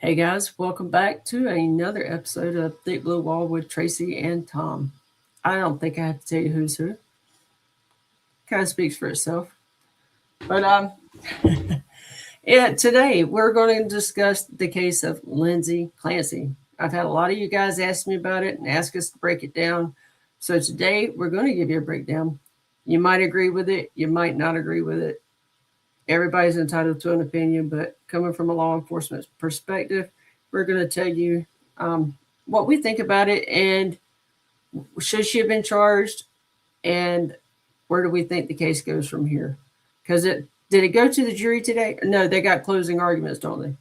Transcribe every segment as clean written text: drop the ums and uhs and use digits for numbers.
Hey guys, welcome back to another episode of Thick Blue Wall with Tracy and Tom. I don't think I have to tell you who's who. Kind of speaks for itself. But yeah, today we're going to discuss the case of Lindsay Clancy. I've had a lot of you guys ask me about it and ask us to break it down. So today we're going to give you a breakdown. You might agree with it, you might not agree with it. Everybody's entitled to an opinion, but coming from a law enforcement perspective, we're going to tell you what we think about it and should she have been charged and where do we think the case goes from here? Because it did it go to the jury today? No, they got closing arguments, don't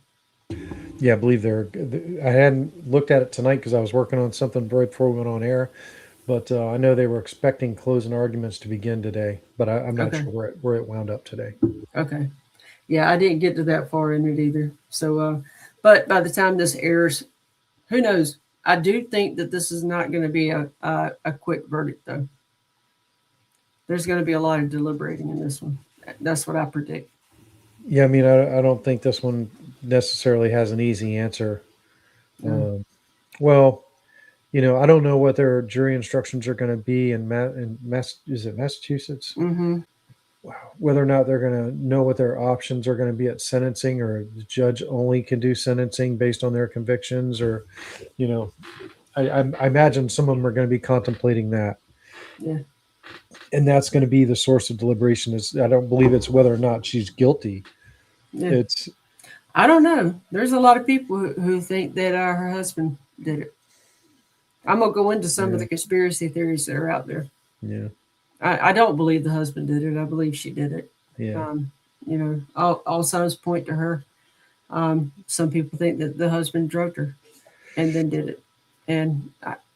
they? Yeah, I believe they're. I hadn't looked at it tonight because I was working on something right before we went on air, but I know they were expecting closing arguments to begin today, but I'm not Okay, sure where it wound up today. okay. Yeah, I didn't get to that far in it either. But by the time this airs, who knows? I do think that this is not going to be a quick verdict, though. There's going to be a lot of deliberating in this one. That's what I predict. Yeah, I mean, I don't think this one necessarily has an easy answer. No. Well, I don't know what their jury instructions are going to be is it Massachusetts? Mm-hmm. Whether or not they're going to know what their options are going to be at sentencing, or the judge only can do sentencing based on their convictions, or you know, I imagine some of them are going to be contemplating that, Yeah. and that's going to be the source of deliberation. Is I don't believe it's whether or not she's guilty. Yeah. It's I don't know. There's a lot of people who think that her husband did it. I'm gonna go into some of yeah, the conspiracy theories that are out there. yeah, I don't believe the husband did it. I believe she did it. yeah. Um, all signs point to her. Some people think that the husband drugged her and then did it, and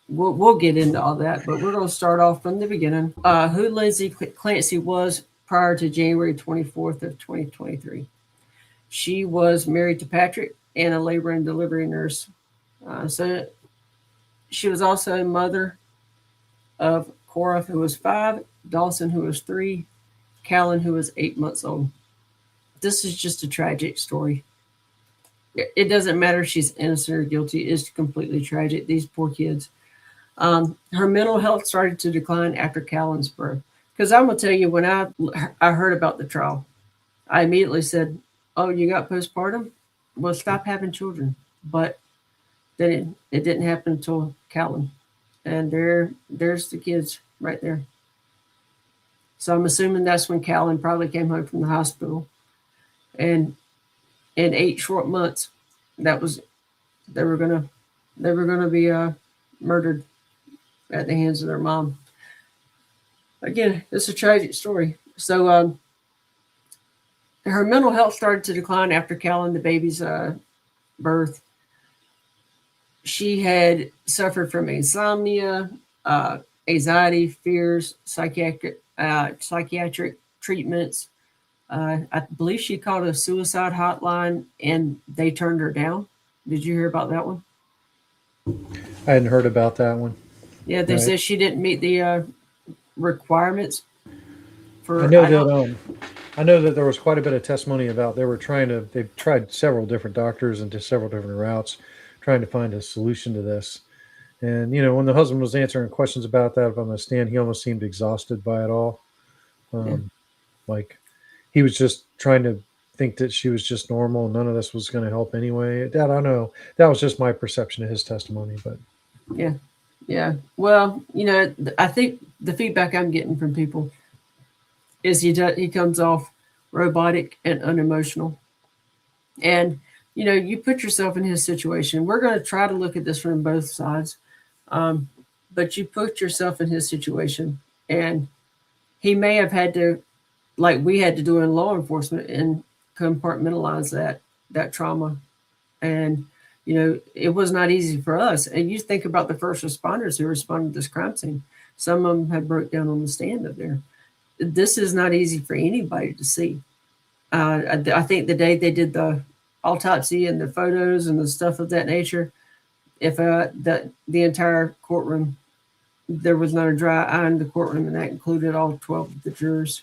we'll get into all that. But we're gonna start off from the beginning. Who Lindsay Clancy was prior to January 24th of 2023. She was married to Patrick and a labor and delivery nurse. So she was also a mother of Cora, who was 5, Dawson, who was 3, Callan, who was 8 months old. This is just a tragic story. It doesn't matter if she's innocent or guilty. It's completely tragic. These poor kids. Her mental health started to decline after Callan's birth. Because I'm gonna tell you, when I heard about the trial, I immediately said, "Oh, you got postpartum? Well, stop having children." But then it didn't happen until Callan, and there's the kids right there. So I'm assuming that's when Callan probably came home from the hospital, and in 8 short months, that was they were gonna they were gonna be murdered at the hands of their mom. Again, it's a tragic story. So her mental health started to decline after Callan, the baby's birth. She had suffered from insomnia, uh, anxiety, fears, psychiatric treatments. I believe she called a suicide hotline and they turned her down. Did you hear about that one? I hadn't heard about that one. Yeah, they Right. said she didn't meet the requirements I for, know I that don't, I know that there was quite a bit of testimony about they've tried several different doctors into several different routes, trying to find a solution to this. And when the husband was answering questions about that on the stand, he almost seemed exhausted by it all. yeah, Um, like he was just trying to think that she was just normal. None of this was going to help anyway. I don't know. That was just my perception of his testimony. But yeah, yeah. Well, I think the feedback I'm getting from people is he comes off robotic and unemotional. And you put yourself in his situation. We're going to try to look at this from both sides, um, but you put yourself in his situation, and he may have had to, like we had to do in law enforcement, and compartmentalize that trauma. And it was not easy for us. And you think about the first responders who responded to this crime scene. Some of them had broke down on the stand up there. This is not easy for anybody to see. I think the day they did the autopsy and the photos and the stuff of that nature, if the entire courtroom, there was not a dry eye in the courtroom, and that included all 12 of the jurors.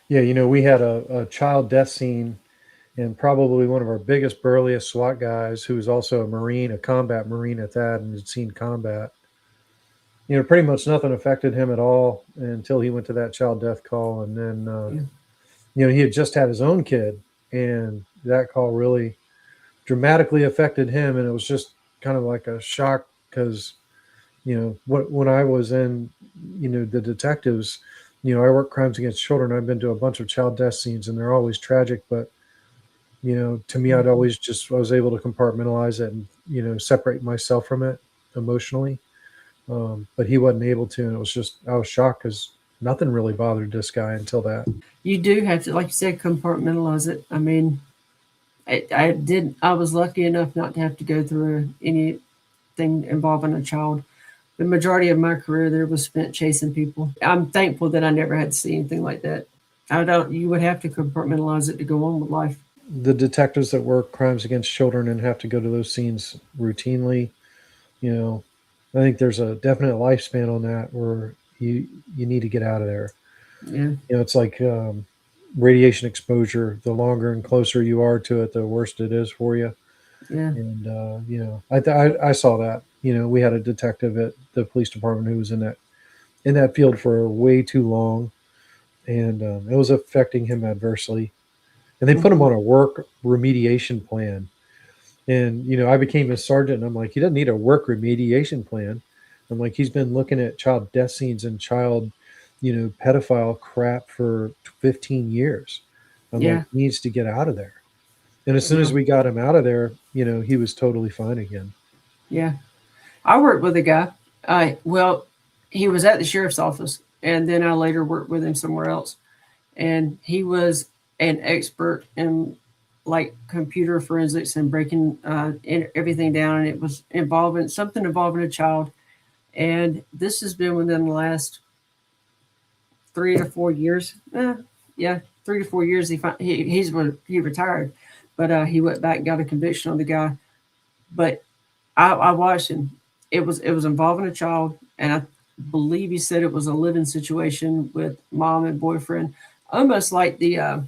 yeah, we had a child death scene and probably one of our biggest, burliest SWAT guys, who was also a Marine, a combat Marine at that, and had seen combat. Pretty much nothing affected him at all until he went to that child death call, and then he had just had his own kid, and that call really dramatically affected him, and it was just kind of like a shock because when I was in the detectives, I work crimes against children. I've been to a bunch of child death scenes, and they're always tragic, but to me, I was able to compartmentalize it and separate myself from it emotionally. But he wasn't able to, and it was just, I was shocked because nothing really bothered this guy until that. You do have to, like you said, compartmentalize it. I mean, I was lucky enough not to have to go through anything involving a child. The majority of my career there was spent chasing people. I'm thankful that I never had to see anything like that. You would have to compartmentalize it to go on with life. The detectives that work crimes against children and have to go to those scenes routinely, I think there's a definite lifespan on that where you need to get out of there. Yeah. It's like radiation exposure. The longer and closer you are to it, the worse it is for you. Yeah. And I saw that. We had a detective at the police department who was in that field for way too long, and it was affecting him adversely. And they put him on a work remediation plan. And I became a sergeant, and I'm like, he doesn't need a work remediation plan. I'm like, he's been looking at child death scenes and child, pedophile crap for 15 years. I'm like, he needs to get out of there. And as soon as we got him out of there, he was totally fine again. Yeah. I worked with a guy. Well, he was at the sheriff's office, and then I later worked with him somewhere else. And he was an expert in like computer forensics and breaking everything down. And it was something involving a child. And this has been within the last 3 to 4 years. 3 to 4 years. He retired, but he went back and got a conviction on the guy. But I watched him. It was involving a child, and I believe he said it was a living situation with mom and boyfriend, almost like the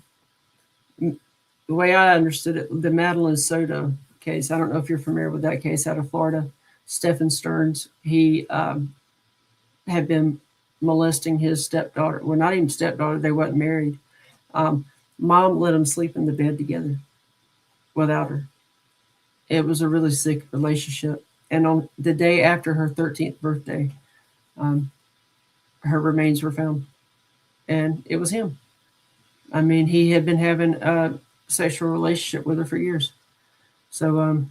way I understood it, the Madeline Soto case. I don't know if you're familiar with that case out of Florida. Stephen Stearns, he had been molesting his stepdaughter. Well, not even stepdaughter, they weren't married. Mom let them sleep in the bed together without her. It was a really sick relationship. And on the day after her 13th birthday, her remains were found. And it was him. I mean, he had been having a sexual relationship with her for years. So,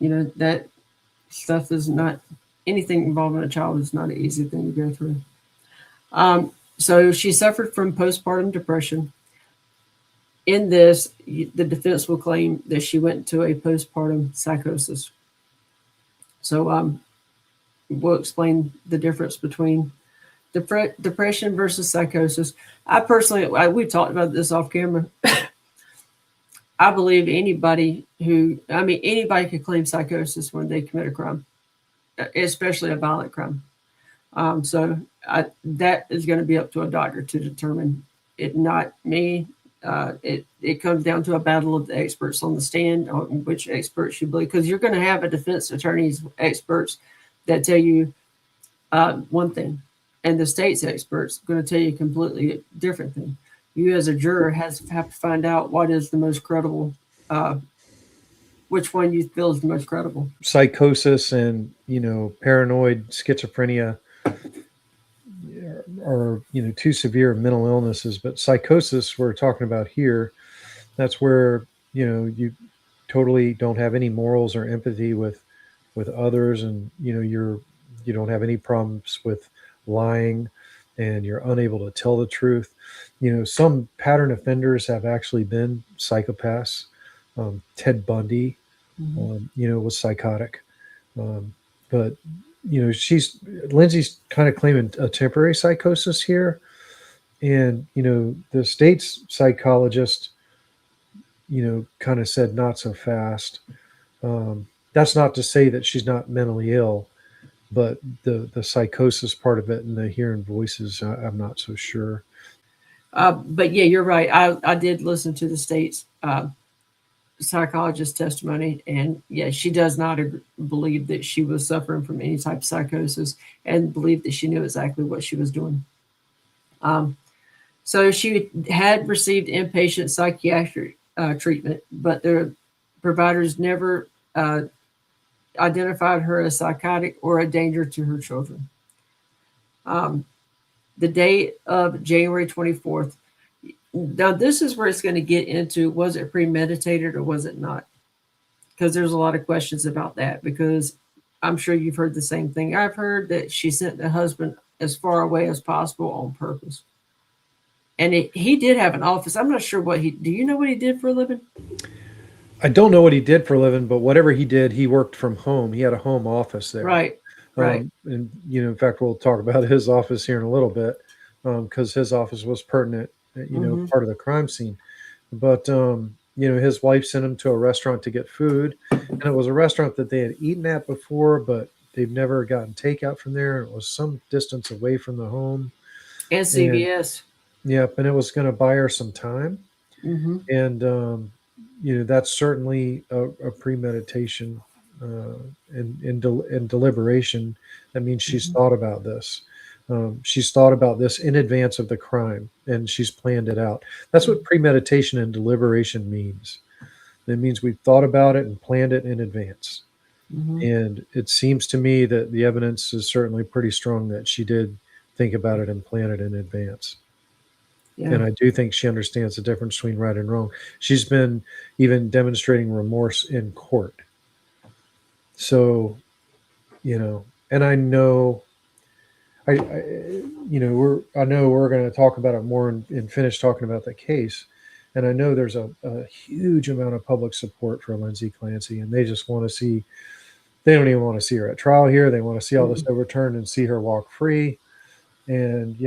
that stuff is not, anything involving a child is not an easy thing to go through. So she suffered from postpartum depression. In this, the defense will claim that she went into a postpartum psychosis. So we'll explain the difference between depression versus psychosis. I personally, we talked about this off camera. I believe anybody could claim psychosis when they commit a crime, especially a violent crime. So that is going to be up to a doctor to determine it, not me. It comes down to a battle of the experts on the stand on which experts you believe, because you're going to have a defense attorney's experts that tell you one thing, and the state's experts going to tell you a completely different thing. You as a juror have to find out what is the most credible, which one you feel is the most credible. Psychosis and paranoid schizophrenia are two severe mental illnesses, but psychosis we're talking about here, that's where you totally don't have any morals or empathy with others, and you don't have any problems with lying, and you're unable to tell the truth. Some pattern offenders have actually been psychopaths. Ted Bundy, was psychotic, but Lindsay's kind of claiming a temporary psychosis here. And, the state's psychologist, kind of said not so fast. That's not to say that she's not mentally ill, but the psychosis part of it and the hearing voices, I'm not so sure. But yeah, you're right. I did listen to the state's psychologist testimony, and yeah, she does not believe that she was suffering from any type of psychosis, and believed that she knew exactly what she was doing. Um, so she had received inpatient psychiatric treatment, but the providers never identified her as psychotic or a danger to her children. Um, the date of January 24th. Now, this is where it's going to get into, was it premeditated or was it not? Because there's a lot of questions about that, because I'm sure you've heard the same thing I've heard, that she sent the husband as far away as possible on purpose. And he did have an office. I'm not sure do you know what he did for a living? I don't know what he did for a living, but whatever he did, he worked from home. He had a home office there. Right, right. And, in fact, we'll talk about his office here in a little bit, because his office was pertinent, part of the crime scene. But, his wife sent him to a restaurant to get food, and it was a restaurant that they had eaten at before, but they've never gotten takeout from there. It was some distance away from the home. And CVS. Yep, and it was going to buy her some time. Mm-hmm. And, that's certainly a premeditation and deliberation. That means she's thought about this. She's thought about this in advance of the crime, and she's planned it out. That's what premeditation and deliberation means. It means we've thought about it and planned it in advance. And it seems to me that the evidence is certainly pretty strong that she did think about it and plan it in advance. Yeah. And I do think she understands the difference between right and wrong. She's been even demonstrating remorse in court. So, and I know, I know we're going to talk about it more and finish talking about the case. And I know there's a huge amount of public support for Lindsay Clancy, and they just want to see, they don't even want to see her at trial here. They want to see all this overturned and see her walk free. And,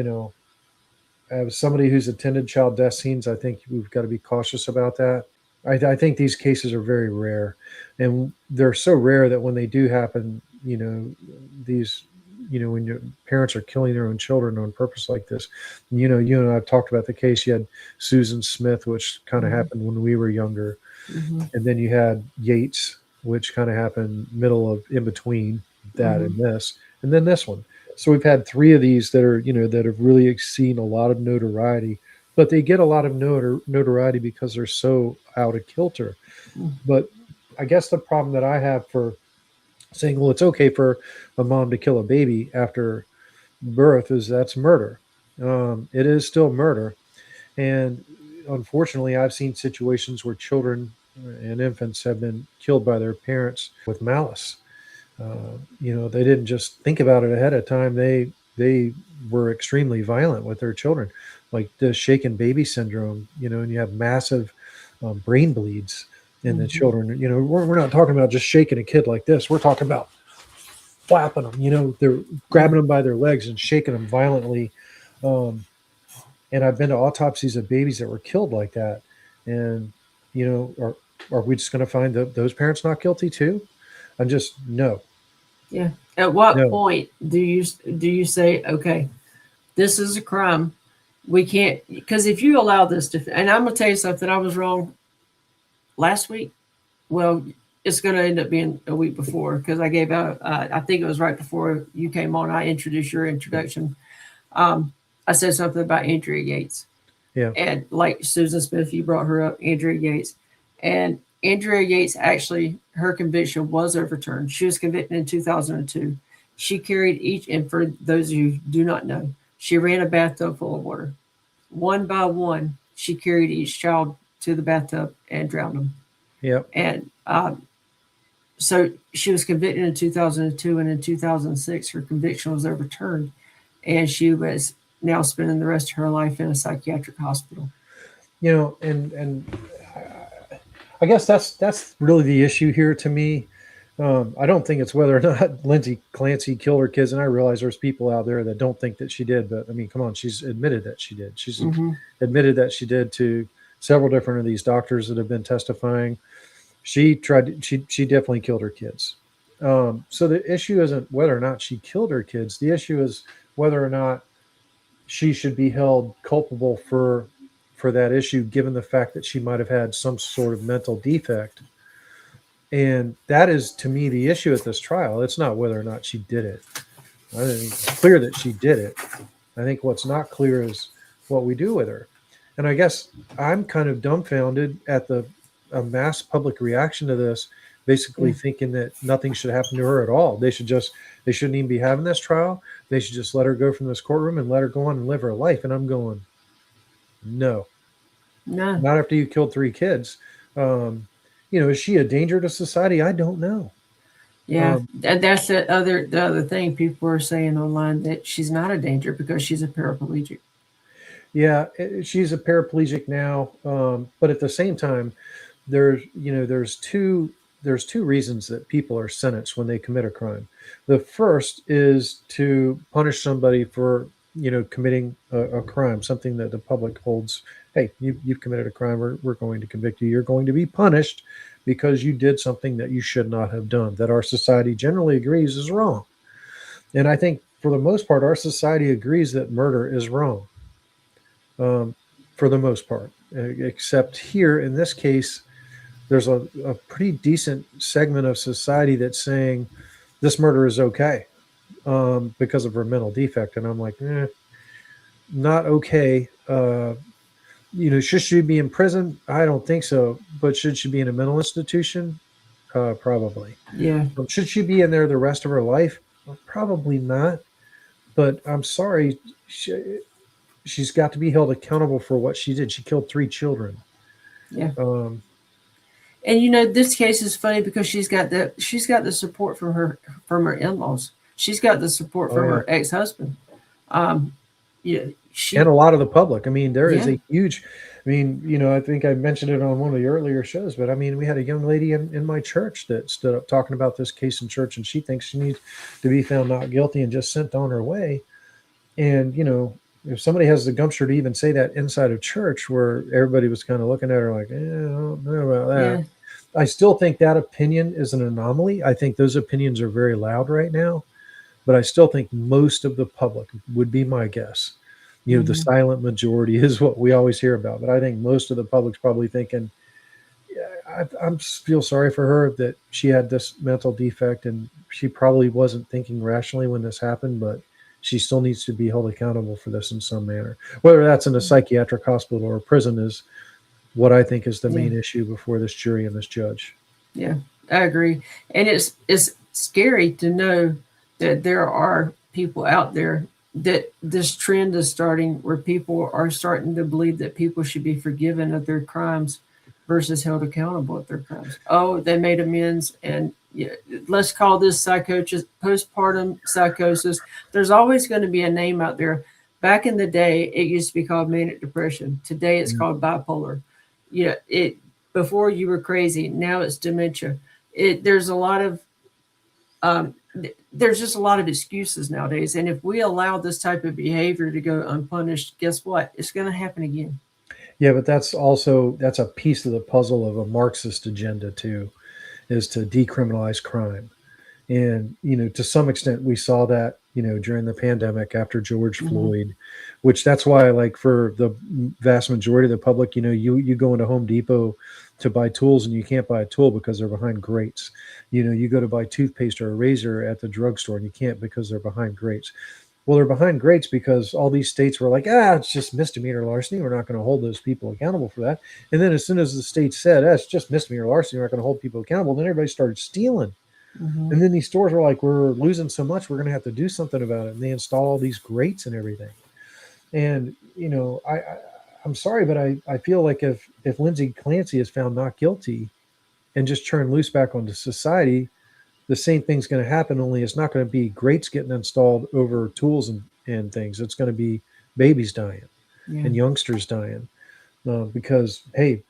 as somebody who's attended child death scenes, I think we've got to be cautious about that. I think these cases are very rare, and they're so rare that when they do happen, these, when your parents are killing their own children on purpose like this, you and I've talked about the case. You had Susan Smith, which kind of happened when we were younger. And then you had Yates, which kind of happened in between that and this, and then this one. So we've had three of these that are, that have really seen a lot of notoriety, but they get a lot of notoriety because they're so out of kilter. But I guess the problem that I have for saying, well, it's okay for a mom to kill a baby after birth is that's murder. It is still murder. And unfortunately, I've seen situations where children and infants have been killed by their parents with malice. They didn't just think about it ahead of time. They were extremely violent with their children, like the shaken baby syndrome, and you have massive brain bleeds in the children. We're not talking about just shaking a kid like this. We're talking about flapping them, they're grabbing them by their legs and shaking them violently. And I've been to autopsies of babies that were killed like that. And, are we just going to find those parents not guilty too? I'm just, no. Yeah. At what point do you say, okay, this is a crime? We can't, because if you allow this to, and I'm going to tell you something, I was wrong last week. Well, it's going to end up being a week before, because I gave out, I think it was right before you came on, I introduced your introduction. I said something about Andrea Yates. Yeah. And like Susan Smith, you brought her up, Andrea Yates. And Andrea Yates, actually, her conviction was overturned. She was convicted in 2002. She carried each, and for those of you who do not know, she ran a bathtub full of water. One by one, she carried each child to the bathtub and drowned them. Yep. And so she was convicted in 2002, and in 2006, her conviction was overturned, and she was now spending the rest of her life in a psychiatric hospital. And I guess that's really the issue here to me. I don't think it's whether or not Lindsay Clancy killed her kids, and I realize there's people out there that don't think that she did, but I mean, come on, she's admitted that she did. She's admitted that she did to several different of these doctors that have been testifying. She definitely killed her kids. So the issue isn't whether or not she killed her kids. The issue is whether or not she should be held culpable for for that issue, given the fact that she might have had some sort of mental defect. And that is, to me, the issue at this trial. It's not whether or not she did it. I think it's clear that she did it. I think what's not clear is what we do with her. And I guess I'm kind of dumbfounded at a mass public reaction to this, basically thinking that nothing should happen to her at all. They shouldn't even be having this trial. They should just let her go from this courtroom and let her go on and live her life. And I'm going, no, not after you killed 3 kids. Is she a danger to society? I don't know. Yeah, that's the other thing people are saying online, that she's not a danger because she's a paraplegic. Yeah, she's a paraplegic now, but at the same time, there's two reasons that people are sentenced when they commit a crime. The first is to punish somebody for committing a crime, something that the public holds. Hey, you've committed a crime. We're going to convict you. You're going to be punished because you did something that you should not have done, that our society generally agrees is wrong. And I think for the most part, our society agrees that murder is wrong. For the most part, except here in this case, there's a pretty decent segment of society that's saying this murder is okay because of her mental defect. And I'm like, not okay. Should she be in prison? I don't think so. But should she be in a mental institution? Probably. Yeah. Should she be in there the rest of her life? Well, probably not. But I'm sorry. She's got to be held accountable for what she did. She killed 3 children. Yeah. And this case is funny because she's got the support from her in-laws. She's got the support from her ex-husband. And a lot of the public. I mean, there is a huge. I mean, I think I mentioned it on one of the earlier shows, but I mean, we had a young lady in my church that stood up talking about this case in church, and she thinks she needs to be found not guilty and just sent on her way. And if somebody has the gumption to even say that inside of church, where everybody was kind of looking at her like, I don't know about that. Yeah. I still think that opinion is an anomaly. I think those opinions are very loud right now, but I still think most of the public, would be my guess. The silent majority is what we always hear about, but I think most of the public's probably thinking, I feel sorry for her that she had this mental defect, and she probably wasn't thinking rationally when this happened, but she still needs to be held accountable for this in some manner. Whether that's in a psychiatric hospital or a prison is what I think is the main issue before this jury and this judge. Yeah, I agree. And it's scary to know that there are people out there that this trend is starting, where people are starting to believe that people should be forgiven of their crimes versus held accountable of their crimes. Oh, they made amends, and let's call this postpartum psychosis. There's always going to be a name out there. Back in the day, it used to be called manic depression. Today, it's called bipolar. Before you were crazy. Now it's dementia. There's a lot of there's just a lot of excuses nowadays. And if we allow this type of behavior to go unpunished, guess what? It's going to happen again. Yeah, but that's a piece of the puzzle of a Marxist agenda too, is to decriminalize crime. And, to some extent we saw that, during the pandemic after George Floyd, which that's why, like, for the vast majority of the public, you go into Home Depot to buy tools and you can't buy a tool because they're behind grates. You go to buy toothpaste or a razor at the drugstore and you can't because they're behind grates. Well, they're behind grates because all these states were like, it's just misdemeanor larceny. We're not going to hold those people accountable for that. And then as soon as the state said, it's just misdemeanor larceny, we're not going to hold people accountable, then everybody started stealing. And then these stores were like, we're losing so much, we're going to have to do something about it. And they install all these grates and everything. And, I'm sorry, but I feel like if Lindsay Clancy is found not guilty and just turned loose back onto society, the same thing's going to happen, only it's not going to be grates getting installed over tools and things. It's going to be babies dying and youngsters dying because, hey,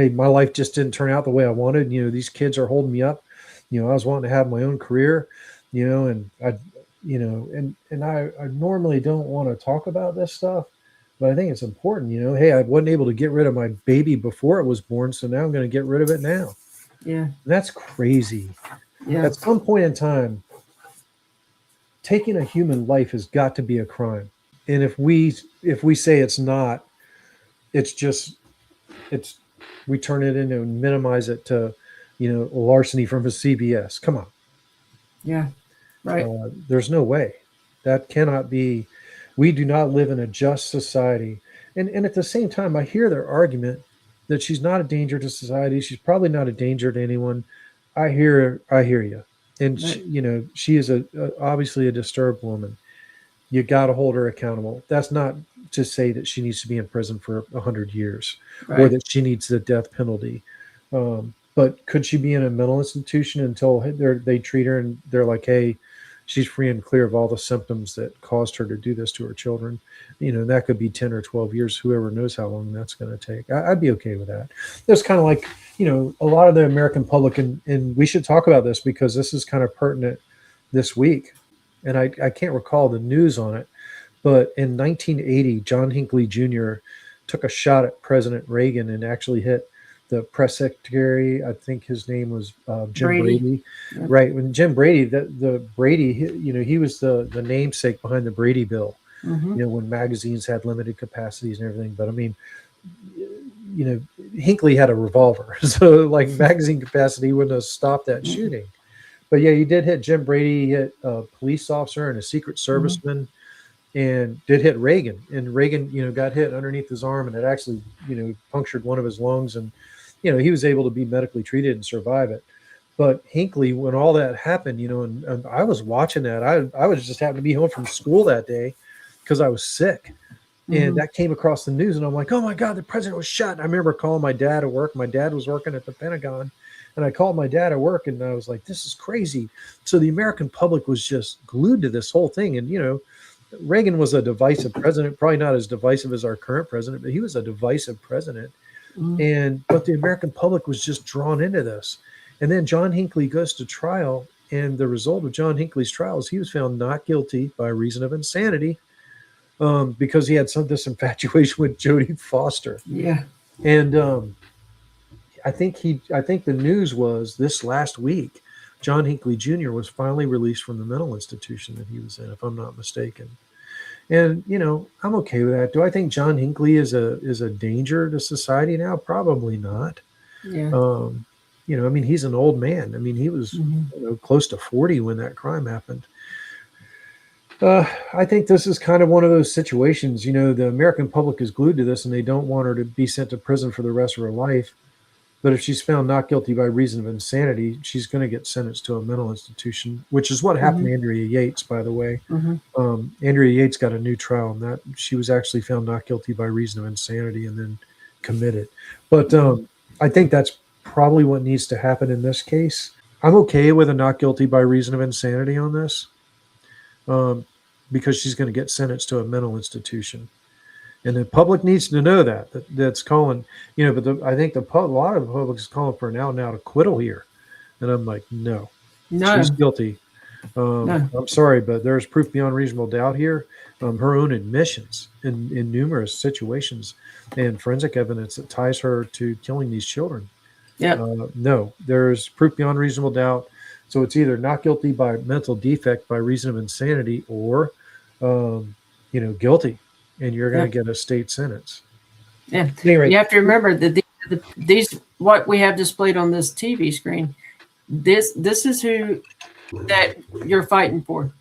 my life just didn't turn out the way I wanted. These kids are holding me up. I was wanting to have my own career, and I normally don't want to talk about this stuff, but I think it's important, hey, I wasn't able to get rid of my baby before it was born, so now I'm going to get rid of it now. Yeah. That's crazy. Yeah. At some point in time, taking a human life has got to be a crime. And if we say it's not, it's just it's we turn it into and minimize it to, larceny from a CBS. Come on, Yeah. Right. there's no way that cannot be. We do not live in a just society, and at the same time, I hear their argument that she's not a danger to society. She's probably not a danger to anyone. I hear you, and Right. she is obviously a disturbed woman. You got to hold her accountable. That's not to say that she needs to be in prison for 100 years or Right. that she needs the death penalty. But could she be in a mental institution until they treat her and they're like, hey, she's free and clear of all the symptoms that caused her to do this to her children? That could be 10 or 12 years. Whoever knows how long that's going to take. I'd be okay with that. It's kind of like, a lot of the American public, and we should talk about this because this is kind of pertinent this week. And I can't recall the news on it, but in 1980, John Hinckley Jr. took a shot at President Reagan and actually hit the press secretary. I think his name was Jim Brady. Yeah. Right. When Jim Brady, the Brady, he was the namesake behind the Brady Bill, Mm-hmm. when magazines had limited capacities and everything. But I mean, Hinckley had a revolver. So like magazine capacity wouldn't have stopped that shooting. But yeah, he did hit Jim Brady, he hit a police officer and a Secret Serviceman, and did hit Reagan. And Reagan, got hit underneath his arm, and it actually, punctured one of his lungs. And, he was able to be medically treated and survive it. But Hinckley, when all that happened, and I was watching that, I was just happened to be home from school that day because I was sick. And that came across the news, and I'm like, oh my God, the president was shot. And I remember calling my dad at work. My dad was working at the Pentagon. And I called my dad at work, and I was like, this is crazy. So the American public was just glued to this whole thing. And, Reagan was a divisive president, probably not as divisive as our current president, but he was a divisive president. But the American public was just drawn into this. And then John Hinckley goes to trial. And the result of John Hinckley's trial is he was found not guilty by reason of insanity because he had this infatuation with Jodie Foster. Yeah. And I think the news was this last week, John Hinckley Jr. was finally released from the mental institution that he was in, if I'm not mistaken. And I'm okay with that. Do I think John Hinckley is a danger to society now? Probably not. Yeah. I mean, he's an old man. I mean, he was close to 40 when that crime happened. I think this is kind of one of those situations. The American public is glued to this, and they don't want her to be sent to prison for the rest of her life. But if she's found not guilty by reason of insanity, she's going to get sentenced to a mental institution, which is what happened to Andrea Yates, by the way. Andrea Yates got a new trial on that. She was actually found not guilty by reason of insanity and then committed. But I think that's probably what needs to happen in this case. I'm okay with a not guilty by reason of insanity on this because she's going to get sentenced to a mental institution. And the public needs to know that's calling, but I think a lot of the public is calling for an out and out acquittal here. And I'm like, no, she's guilty. No. I'm sorry, but there's proof beyond reasonable doubt here. Her own admissions in numerous situations and forensic evidence that ties her to killing these children. Yeah. No, there's proof beyond reasonable doubt. So it's either not guilty by mental defect by reason of insanity or, guilty. And you're going to get a state sentence. Yeah. Anyway, You have to remember that these what we have displayed on this TV screen. This is who that you're fighting for.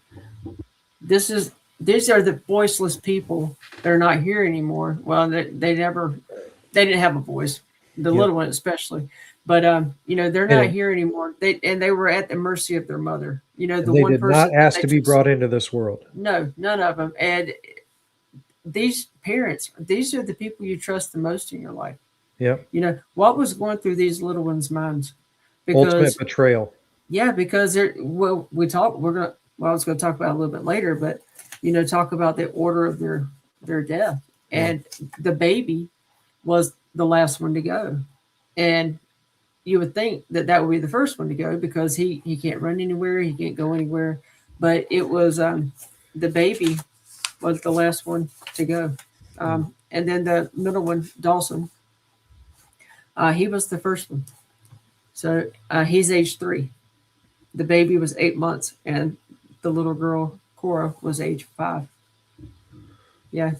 These are the voiceless people that are not here anymore. Well, they didn't have a voice. The little one especially. But they're not here anymore. They were at the mercy of their mother. The they one did person not ask to be brought into this world. No, none of them. And these parents, these are the people you trust the most in your life. Yeah. What was going through these little ones' minds? Ultimate betrayal. Yeah, because I was going to talk about it a little bit later, but talk about the order of their death. And the baby was the last one to go. And you would think that would be the first one to go because he can't run anywhere, he can't go anywhere. But it was the baby was the last one to go. And then the middle one, Dawson, he was the first one. So he's age 3. The baby was 8 months, and the little girl, Cora, was age 5. Yeah.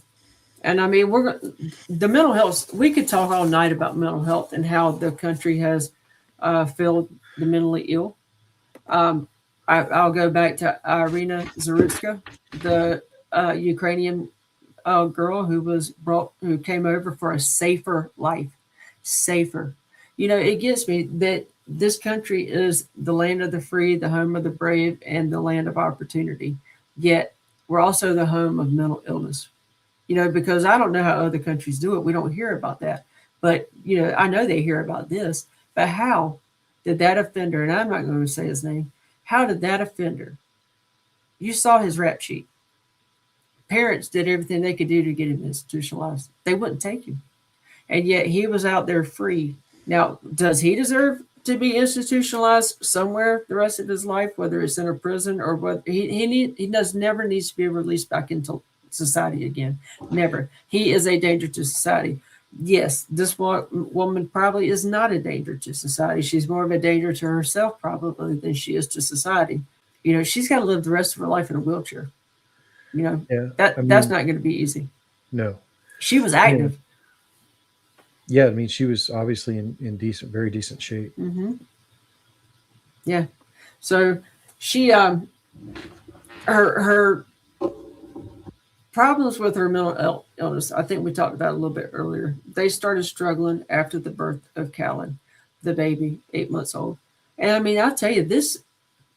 And I mean, the mental health. We could talk all night about mental health and how the country has failed the mentally ill. Um, I'll go back to Irina Zarutska, the Ukrainian girl who came over for a safer life, safer. You know, it gets me that this country is the land of the free, the home of the brave, and the land of opportunity. Yet we're also the home of mental illness. You know, because I don't know how other countries do it. We don't hear about that. But, you know, I know they hear about this. But how did that offender, and I'm not going to say his name, how did that offender, you saw his rap sheet. Parents did everything they could do to get him institutionalized. They wouldn't take him. And yet he was out there free. Now, does he deserve to be institutionalized somewhere the rest of his life, whether it's in a prison or what? He does never needs to be released back into society again. Never. He is a danger to society. Yes, this woman probably is not a danger to society. She's more of a danger to herself probably than she is to society. You know, she's got to live the rest of her life in a wheelchair. You know, Yeah, that's not going to be easy. no. She was active. Yeah, I mean, she was obviously in decent, very decent shape. Mm-hmm. Yeah. So she her problems with her mental illness, I think we talked about a little bit earlier. They started struggling after the birth of Callan, the baby, 8 months old. And I mean, I'll tell you this,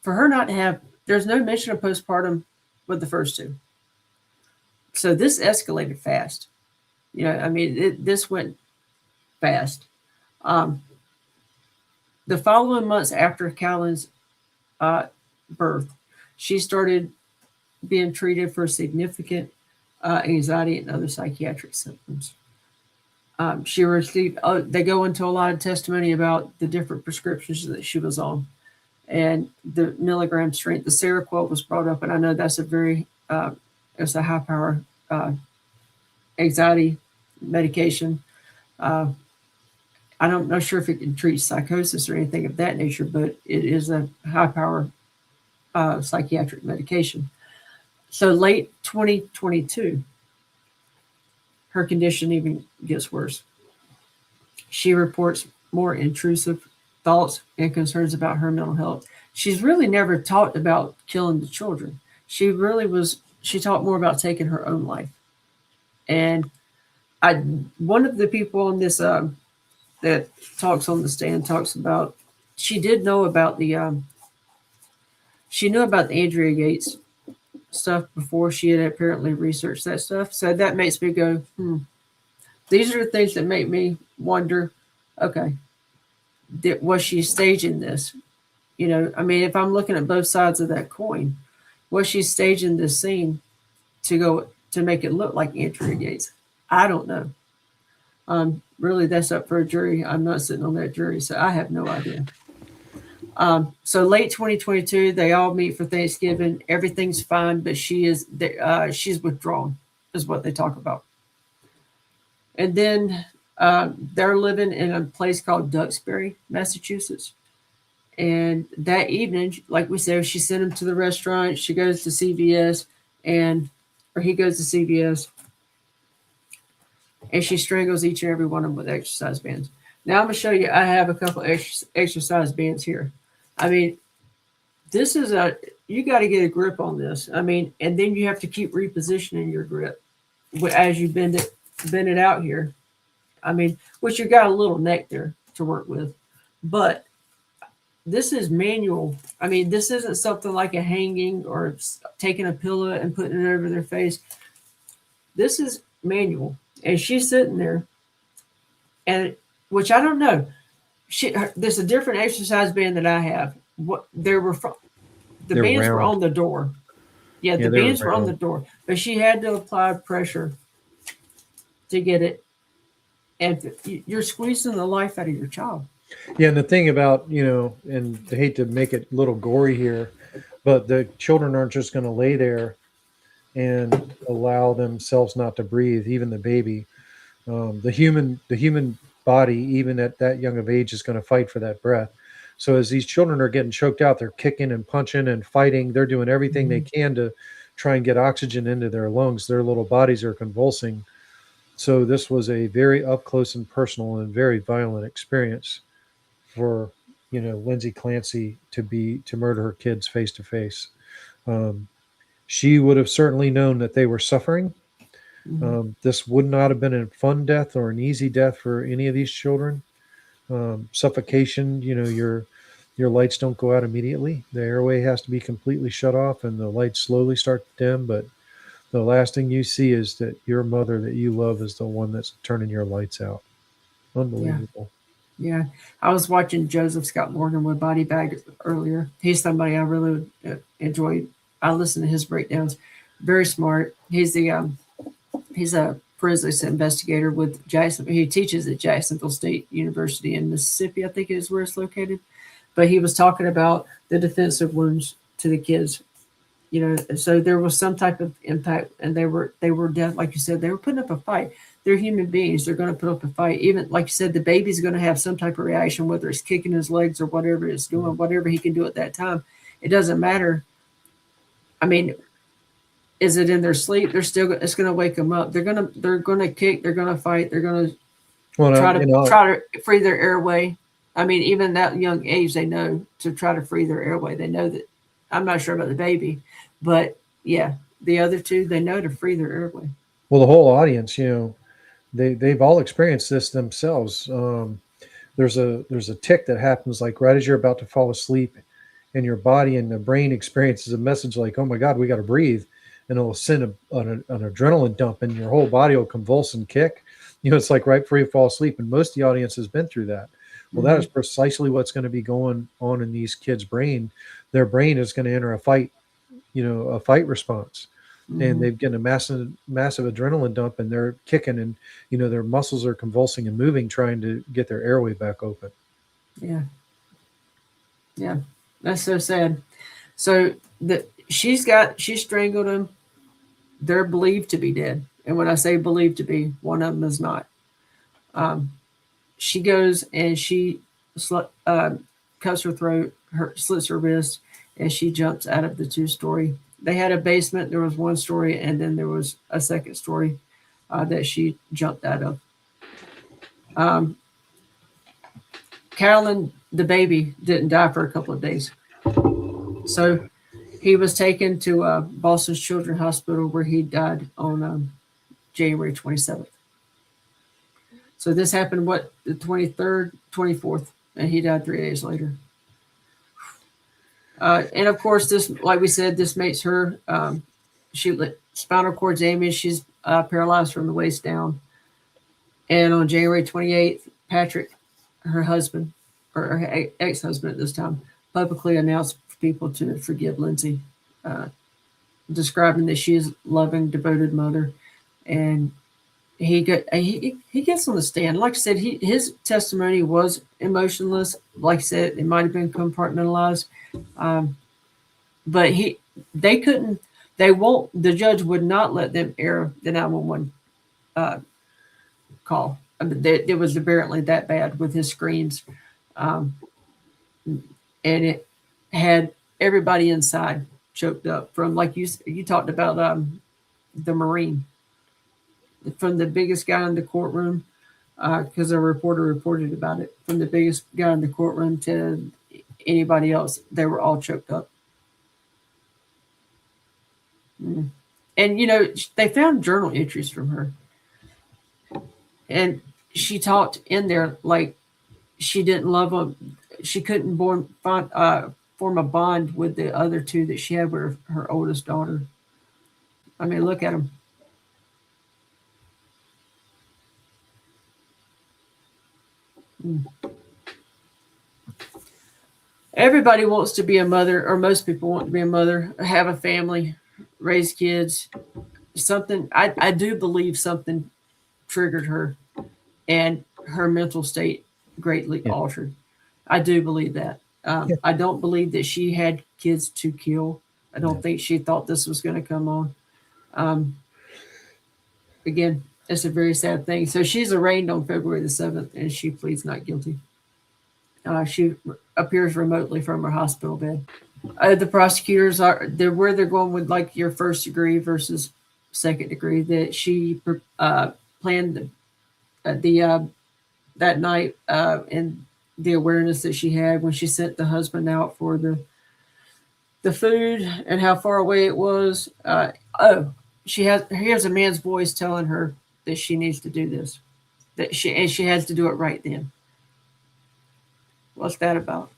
for her not to have, there's no mention of postpartum with the first two. So this escalated fast. You know, I mean, this went fast. Um, the following months after Callan's birth, she started being treated for significant anxiety and other psychiatric symptoms. She received, they go into a lot of testimony about the different prescriptions that she was on and the milligram strength. The Seroquel was brought up, and I know that's it's a high power anxiety medication. Uh, I'm not sure if it can treat psychosis or anything of that nature, but it is a high power psychiatric medication. So late 2022, her condition even gets worse. She reports more intrusive thoughts and concerns about her mental health. She's really never talked about killing the children. She talked more about taking her own life. And one of the people on this that talks on the stand talks about, she did know about she knew about the Andrea Gates stuff before she had apparently researched that stuff. So that makes me go, these are the things that make me wonder, okay, was she staging this? You know, I mean, if I'm looking at both sides of that coin, was she staging this scene to make it look like Andrea Gates? I don't know. Really, that's up for a jury. I'm not sitting on that jury, so I have no idea. So late 2022, they all meet for Thanksgiving. Everything's fine, but she's withdrawn, is what they talk about. And then they're living in a place called Duxbury, Massachusetts. And that evening, like we said, she sent him to the restaurant. She goes to CVS, or he goes to CVS, and she strangles each and every one of them with exercise bands. Now I'm going to show you, I have a couple exercise bands here. I mean, you got to get a grip on this. I mean, and then you have to keep repositioning your grip as you bend it out here. I mean, which you got a little neck there to work with, but this is manual. I mean, this isn't something like a hanging or taking a pillow and putting it over their face. This is manual. And she's sitting there, and which I don't know. There's a different exercise band that I have. What they were from, the bands were on the door. Yeah, the bands were on the door, but she had to apply pressure to get it, and you're squeezing the life out of your child. Yeah, and the thing about, and I hate to make it a little gory here, but the children aren't just going to lay there and allow themselves not to breathe, even the baby. The human body, even at that young of age, is going to fight for that breath. So as these children are getting choked out, they're kicking and punching and fighting. They're doing everything they can to try and get oxygen into their lungs. Their little bodies are convulsing So this was a very up close and personal and very violent experience for Lindsay Clancy to murder her kids face to face. She would have certainly known that they were suffering. This would not have been a fun death or an easy death for any of these children. Suffocation, your lights don't go out immediately. The airway has to be completely shut off and the lights slowly start to dim. But the last thing you see is that your mother that you love is the one that's turning your lights out. Unbelievable. Yeah. I was watching Joseph Scott Morgan with Body Bag earlier. He's somebody I really enjoy. I listen to his breakdowns. Very smart. He's a forensics investigator with Jackson. He teaches at Jacksonville State University in Mississippi, I think is where it's located. But he was talking about the defensive wounds to the kids. So there was some type of impact, and they were dead, like you said. They were putting up a fight. They're human beings. They're going to put up a fight. Even like you said, the baby's going to have some type of reaction, whether it's kicking his legs or whatever it's doing, whatever he can do at that time. It doesn't matter. I mean, is it in their sleep? It's going to wake them up. They're going to kick. They're going to fight. They're going to try to free their airway. I mean, even that young age, they know to try to free their airway. They know that. I'm not sure about the baby, but yeah, the other two, they know to free their airway. Well, the whole audience, they've all experienced this themselves. There's a tick that happens like right as you're about to fall asleep, and your body and the brain experiences a message like, "Oh my God, we got to breathe," and it'll send an adrenaline dump, and your whole body will convulse and kick. It's like right before you fall asleep, and most of the audience has been through that. Well, that is precisely what's going to be going on in these kids' brain. Their brain is going to enter a fight response. And they've got a massive adrenaline dump, and they're kicking, and their muscles are convulsing and moving, trying to get their airway back open. Yeah, that's so sad. So she strangled him. They're believed to be dead, and when I say believed to be, one of them is not. She goes and she cuts her throat, slits her wrist, and she jumps out of the 2-story. They had a basement. There was 1 story, and then there was a 2nd story that she jumped out of. Callan, the baby, didn't die for a couple of days. So he was taken to Boston's Children's Hospital, where he died on January 27th. So this happened, the 23rd, 24th, and he died 3 days later. And of course, this, like we said, this makes her, spinal cord damage. She's paralyzed from the waist down. And on January 28th, Patrick, her husband, or her ex-husband at this time, publicly announced for people to forgive Lindsay, describing that she is a loving, devoted mother. And he gets on the stand. Like I said, his testimony was emotionless. Like I said, it might have been compartmentalized, but the judge would not let them air the 911 call. I mean, it was apparently that bad with his screams, and it had everybody inside choked up. From, like you talked about, the Marine. From the biggest guy in the courtroom, because a reporter reported about it, from the biggest guy in the courtroom to anybody else, they were all choked up. And, they found journal entries from her. And she talked in there like she didn't love them. She couldn't form a bond with the other 2 that she had with her oldest daughter. I mean, look at them. Everybody wants to be a mother, or most people want to be a mother, have a family, raise kids. Something, I do believe something triggered her, and her mental state greatly altered. I do believe that. I don't believe that she had kids to kill. I don't think she thought this was going to come on. Again, it's a very sad thing. So she's arraigned on February the 7th, and she pleads not guilty. She appears remotely from her hospital bed. The prosecutors where they're going with like your 1st degree versus 2nd degree. That she planned that night, and the awareness that she had when she sent the husband out for the food and how far away it was. Oh, she hears a man's voice telling her that she needs to do this, that she has to do it right then. What's that about?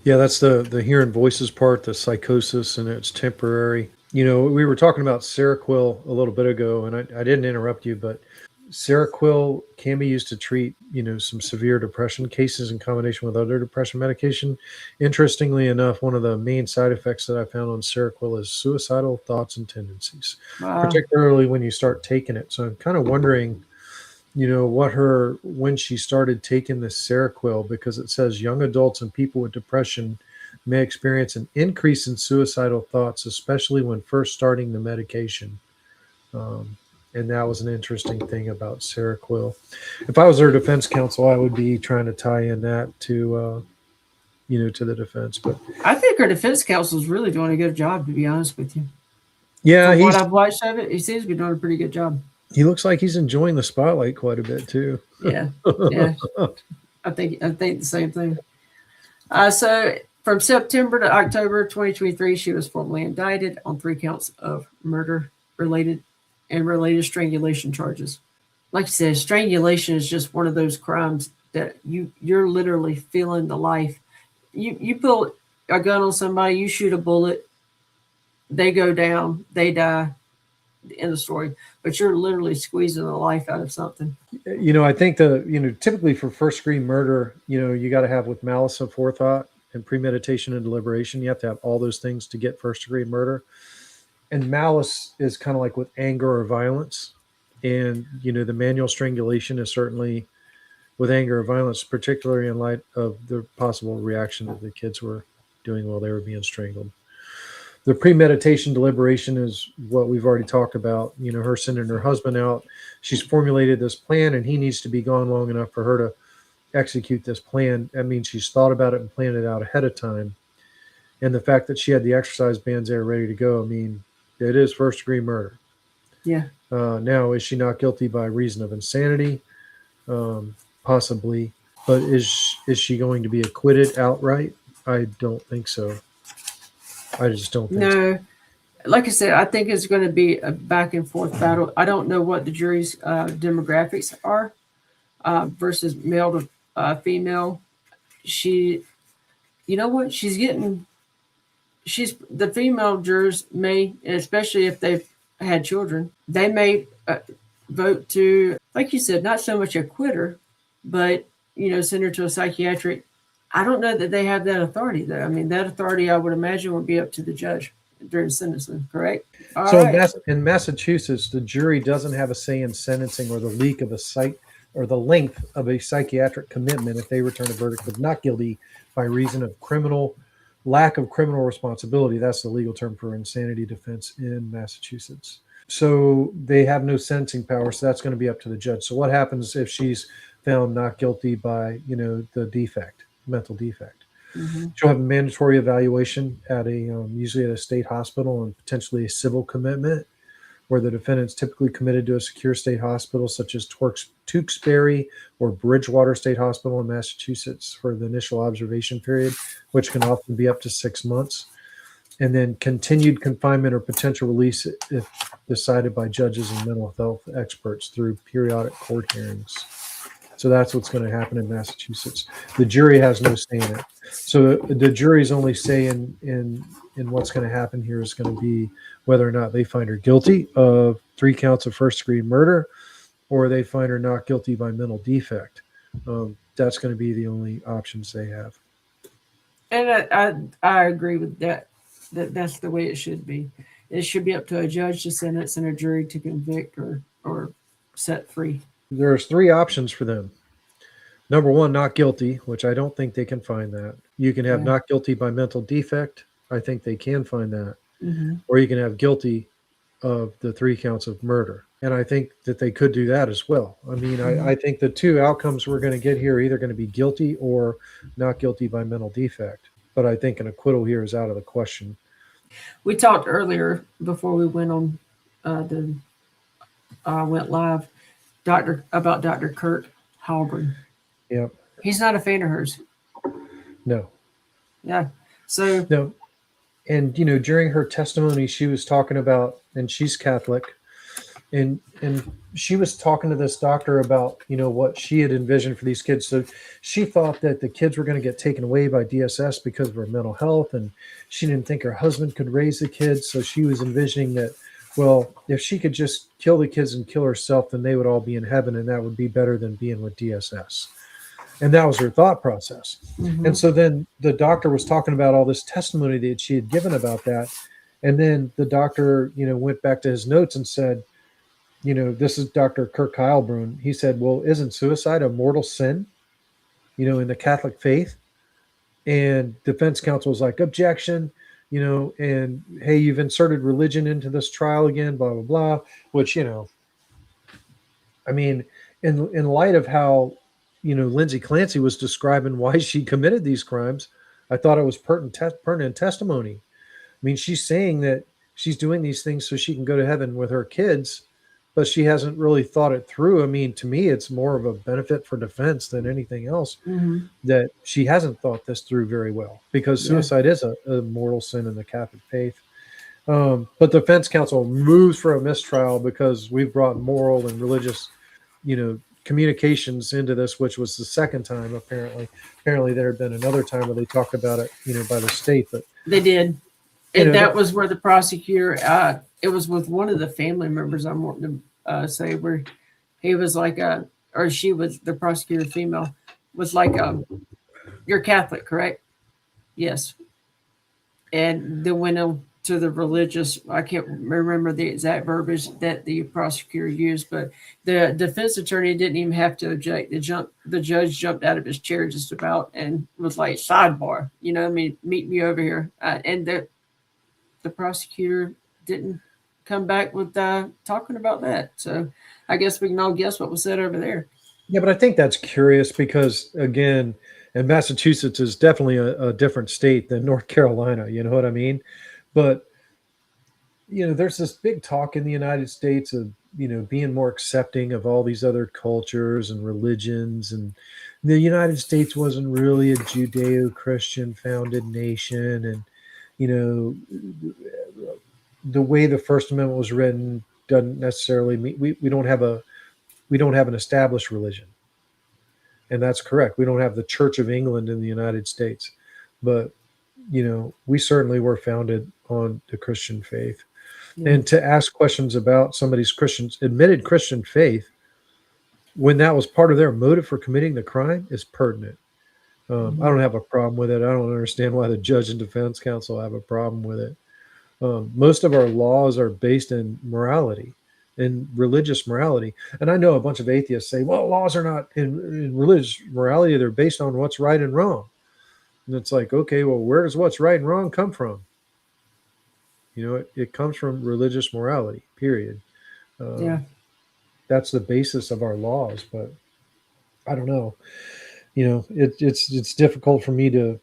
Yeah, that's the hearing voices part, the psychosis, and it's temporary. We were talking about Seroquel a little bit ago, and I didn't interrupt you, but Seroquel can be used to treat, some severe depression cases in combination with other depression medication. Interestingly enough, one of the main side effects that I found on Seroquel is suicidal thoughts and tendencies, particularly when you start taking it. So I'm kind of wondering, when she started taking this Seroquel, because it says young adults and people with depression may experience an increase in suicidal thoughts, especially when first starting the medication. And that was an interesting thing about Seroquel. If I was her defense counsel, I would be trying to tie in that to the defense. But I think her defense counsel is really doing a good job, to be honest with you. yeah, From what I've watched of it, he seems to be doing a pretty good job. He looks like he's enjoying the spotlight quite a bit too. Yeah, yeah. I think the same thing. So from September to October 2023, she was formally indicted on 3 counts of murder related strangulation charges. Like you said, strangulation is just one of those crimes that you're literally feeling the life. You pull a gun on somebody, you shoot a bullet, they go down, they die. End of story. But you're literally squeezing the life out of something. I think typically for first degree murder, you got to have with malice of forethought and premeditation and deliberation. You have to have all those things to get first degree murder. And malice is kind of like with anger or violence. And, the manual strangulation is certainly with anger or violence, particularly in light of the possible reaction that the kids were doing while they were being strangled. The premeditation deliberation is what we've already talked about. Her sending her husband out. She's formulated this plan, and he needs to be gone long enough for her to execute this plan. That means she's thought about it and planned it out ahead of time. And the fact that she had the exercise bands there ready to go, it is first degree murder. Yeah. Now, is she not guilty by reason of insanity? Possibly. But is she going to be acquitted outright? I don't think so. I just don't think so. Like I said, I think it's going to be a back and forth battle. I don't know what the jury's demographics are versus male to female. You know what? The female jurors may, especially if they've had children, they may vote to, like you said, not so much acquit her, but, send her to a psychiatric. I don't know that they have that authority, though. That authority, I would imagine, would be up to the judge during sentencing, correct? In Massachusetts, the jury doesn't have a say in sentencing or the length of a psychiatric commitment if they return a verdict of not guilty by reason of lack of criminal responsibility. That's the legal term for insanity defense in Massachusetts. So they have no sentencing power, so that's going to be up to the judge. So what happens if she's found not guilty by, the mental defect? Mm-hmm. She'll have a mandatory evaluation at usually at a state hospital, and potentially a civil commitment, where the defendant's typically committed to a secure state hospital such as Tewksbury or Bridgewater State Hospital in Massachusetts for the initial observation period, which can often be up to 6 months, and then continued confinement or potential release if decided by judges and mental health experts through periodic court hearings. So that's what's going to happen in Massachusetts. The jury has no say in it. So the jury's only say in what's going to happen here is going to be whether or not they find her guilty of 3 counts of first degree murder, or they find her not guilty by mental defect. That's going to be the only options they have. And I agree with that. That's the way it should be. It should be up to a judge to sentence and a jury to convict or set free. There's 3 options for them. Number 1, not guilty, which I don't think they can find that. You can have not guilty by mental defect. I think they can find that. Mm-hmm. Or you can have guilty of the 3 counts of murder. And I think that they could do that as well. I think the 2 outcomes we're going to get here are either going to be guilty or not guilty by mental defect. But I think an acquittal here is out of the question. We talked earlier before we went on went live Dr. Kurt Halbern. Yep. He's not a fan of hers. No. Yeah. So No. And during her testimony, she was talking about, and she's Catholic, and she was talking to this doctor about what she had envisioned for these kids. So she thought that the kids were going to get taken away by DSS because of her mental health, and she didn't think her husband could raise the kids. So she was envisioning that, well, if she could just kill the kids and kill herself, then they would all be in heaven, and that would be better than being with DSS. And that was her thought process. And so then the doctor was talking about all this testimony that she had given about that. And then the doctor, went back to his notes and said, this is Dr. Kirk Heilbrunn. He said, well, isn't suicide a mortal sin, in the Catholic faith? And defense counsel was like, objection, and hey, you've inserted religion into this trial again, blah, blah, blah, which, I mean, in light of how, Lindsay Clancy was describing why she committed these crimes, I thought it was pertinent testimony. I mean, she's saying that she's doing these things so she can go to heaven with her kids, but she hasn't really thought it through. I mean, to me, it's more of a benefit for defense than anything else that she hasn't thought this through very well, because suicide is a mortal sin in the Catholic faith. But defense counsel moves for a mistrial because we've brought moral and religious, communications into this, which was the second time. Apparently there had been another time where they talked about it, by the state, but they did. And that was where the prosecutor, it was with one of the family members, I'm wanting to say, where he was like, or she was, the prosecutor female, was like, you're Catholic, correct? Yes. And then went on to the religious, I can't remember the exact verbiage that the prosecutor used, but the defense attorney didn't even have to object. The judge jumped out of his chair just about and was like, sidebar, meet me over here. And the prosecutor didn't come back with talking about that. So I guess we can all guess what was said over there. Yeah, but I think that's curious because, again, and Massachusetts is definitely a different state than North Carolina. You know what I mean? But, there's this big talk in the United States of, being more accepting of all these other cultures and religions. And the United States wasn't really a Judeo-Christian founded nation. And, the way the First Amendment was written doesn't necessarily mean we don't have an established religion. And that's correct. We don't have the Church of England in the United States, but we certainly were founded on the Christian faith. And to ask questions about somebody's admitted Christian faith when that was part of their motive for committing the crime is pertinent. I don't have a problem with it. I don't understand why the judge and defense counsel have a problem with it. Most of our laws are based in morality and religious morality. And I know a bunch of atheists say, well, laws are not in religious morality. They're based on what's right and wrong. And it's like, okay, well, where does what's right and wrong come from? It comes from religious morality, period. That's the basis of our laws. But I don't know. It's difficult for me to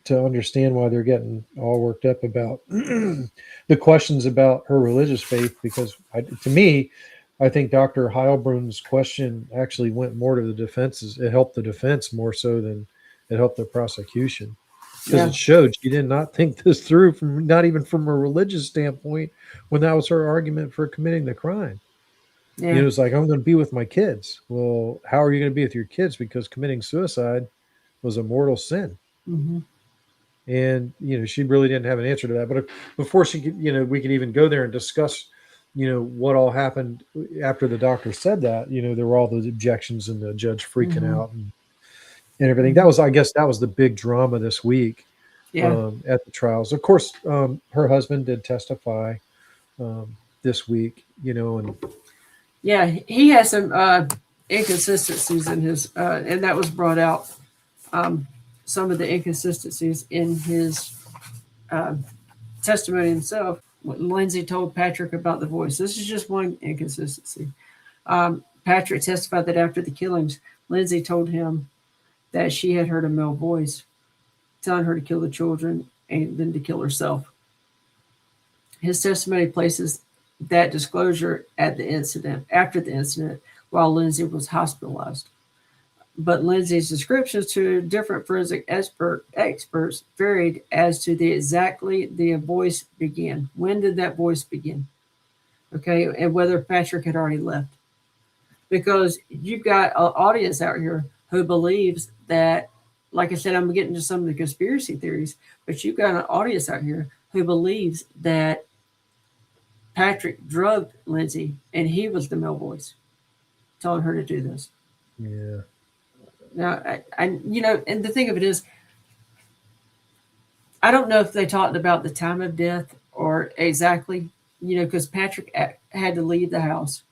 understand why they're getting all worked up about the questions about her religious faith, because to me, I think Dr. Heilbrunn's question actually went more to the defense. It helped the defense more so than it helped the prosecution, because it showed she did not think this through, not even from a religious standpoint, when that was her argument for committing the crime. It was like, I'm going to be with my kids. Well, how are you going to be with your kids? Because committing suicide was a mortal sin. And, she really didn't have an answer to that. But before she could, we could even go there and discuss, what all happened after the doctor said that, there were all those objections and the judge freaking out and everything. That was, I guess that was the big drama this week at the trials. Of course, her husband did testify this week, and he has some inconsistencies in his, and that was brought out. Some of the inconsistencies in his testimony himself. What Lindsay told Patrick about the voice. This is just one inconsistency. Patrick testified that after the killings, Lindsay told him that she had heard a male voice telling her to kill the children and then to kill herself. His testimony places that disclosure at the incident, after the incident. while Lindsay was hospitalized. But Lindsay's descriptions to different forensic experts varied as to the voice began. When did that voice begin? Okay, and whether Patrick had already left. Because you've got an audience out here who believes that, like I said, I'm getting to some of the conspiracy theories, but you've got an audience out here who believes that Patrick drugged Lindsay and he was the male voice telling her to do this. Yeah. Now, and the thing of it is, I don't know if they talked about the time of death or exactly, because Patrick had to leave the house,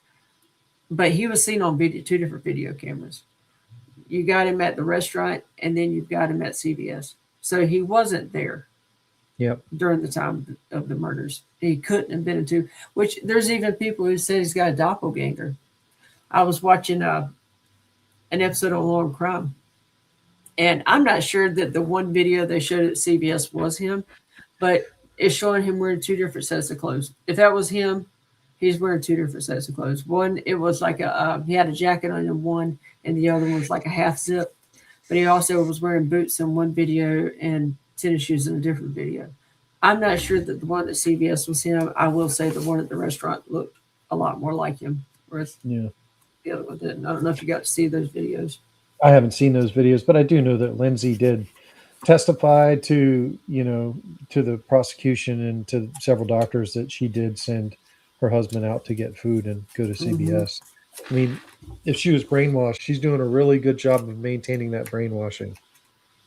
but he was seen on video, two different video cameras. You got him at the restaurant, and then you've got him at CVS. So he wasn't there. Yep. During the time of the murders, he couldn't have been into. Which there's even people who said he's got a doppelganger. I was watching an episode of Law and Crime, and I'm not sure that the one video they showed at CVS was him, but it's showing him wearing two different sets of clothes. If that was him, he's wearing two different sets of clothes. One, it was like he had a jacket on in one, and the other one was like a half zip. But he also was wearing boots in one video and tennis shoes in a different video. I'm not sure that the one at CVS was him. I will say the one at the restaurant looked a lot more like him, whereas the other one didn't. I don't know if you got to see those videos. I haven't seen those videos, but I do know that Lindsay did testify to the prosecution and to several doctors that she did send her husband out to get food and go to CVS. I mean, if she was brainwashed, she's doing a really good job of maintaining that brainwashing.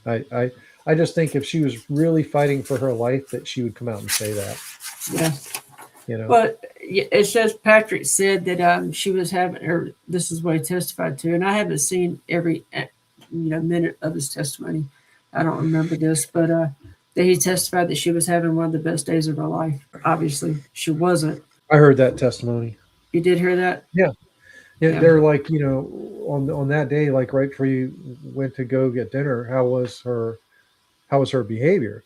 I just think if she was really fighting for her life, that she would come out and say that. Yeah. But it says Patrick said that she was having, or this is what he testified to, and I haven't seen every minute of his testimony. I don't remember this, but that he testified that she was having one of the best days of her life. Obviously, she wasn't. I heard that testimony. You did hear that? Yeah. They're like, on that day, like right before you went to go get dinner, how was her behavior?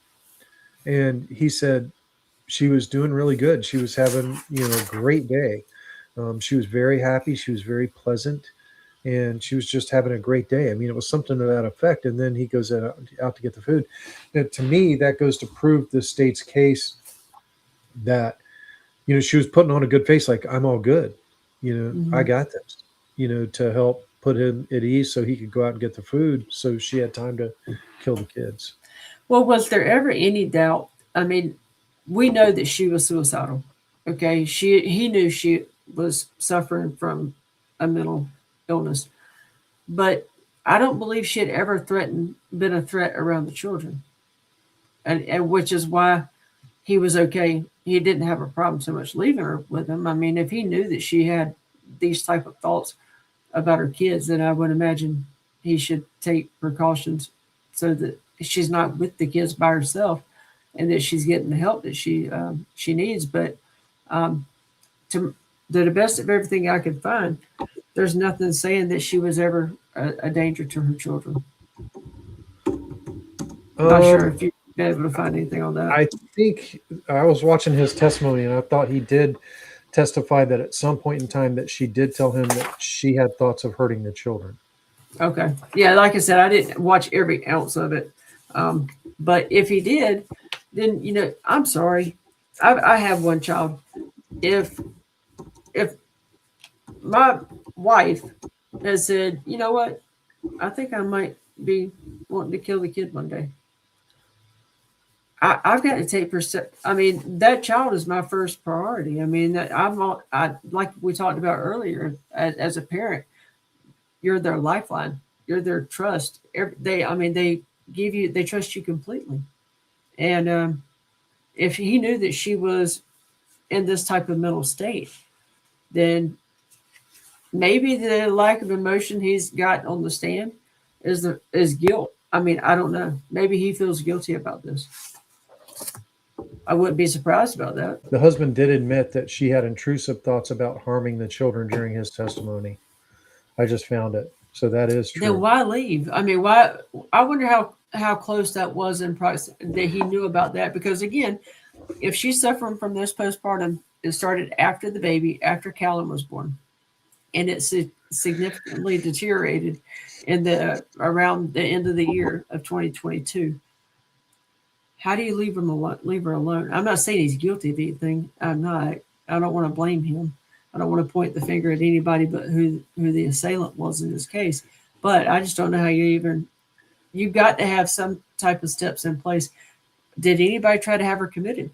And he said she was doing really good. She was having, a great day. She was very happy. She was very pleasant, and she was just having a great day. I mean, it was something to that effect. And then he goes out to get the food. Now, to me, that goes to prove the state's case that, she was putting on a good face, like, I'm all good. I got this, to help put him at ease so he could go out and get the food. So she had time to kill the kids. Well, was there ever any doubt? I mean, we know that she was suicidal. Okay. He knew she was suffering from a mental illness, but I don't believe she had ever been a threat around the children. And which is why he was okay. He didn't have a problem so much leaving her with him. I mean, if he knew that she had these type of thoughts about her kids, then I would imagine he should take precautions so that she's not with the kids by herself and that she's getting the help that she needs. But to the best of everything I could find, there's nothing saying that she was ever a danger to her children. I'm not sure if you've been able to find anything on that. I think I was watching his testimony, and I thought he did testify that at some point in time that she did tell him that she had thoughts of hurting the children. Okay. Yeah, like I said, I didn't watch every ounce of it. But if he did, then, I'm sorry. I have one child. If my wife has said, you know what, I think I might be wanting to kill the kid one day, I've got to take I mean, that child is my first priority. I mean, I like we talked about earlier, as a parent, you're their lifeline. You're their trust. They trust you completely. And if he knew that she was in this type of mental state, then maybe the lack of emotion he's got on the stand is guilt. I mean, I don't know. Maybe he feels guilty about this. I wouldn't be surprised about that. The husband did admit that she had intrusive thoughts about harming the children during his testimony. I just found it. So that is true. Then why leave? I mean, why? I wonder how close that was in proximity that he knew about that. Because again, if she's suffering from this postpartum, it started after the baby, after Callan was born, and it's significantly deteriorated in the around the end of the year of 2022. How do you leave him alone? Leave her alone. I'm not saying he's guilty of anything. I'm not. I don't want to blame him. I don't want to point the finger at anybody but who the assailant was in this case. But I just don't know how you've got to have some type of steps in place. Did anybody try to have her committed?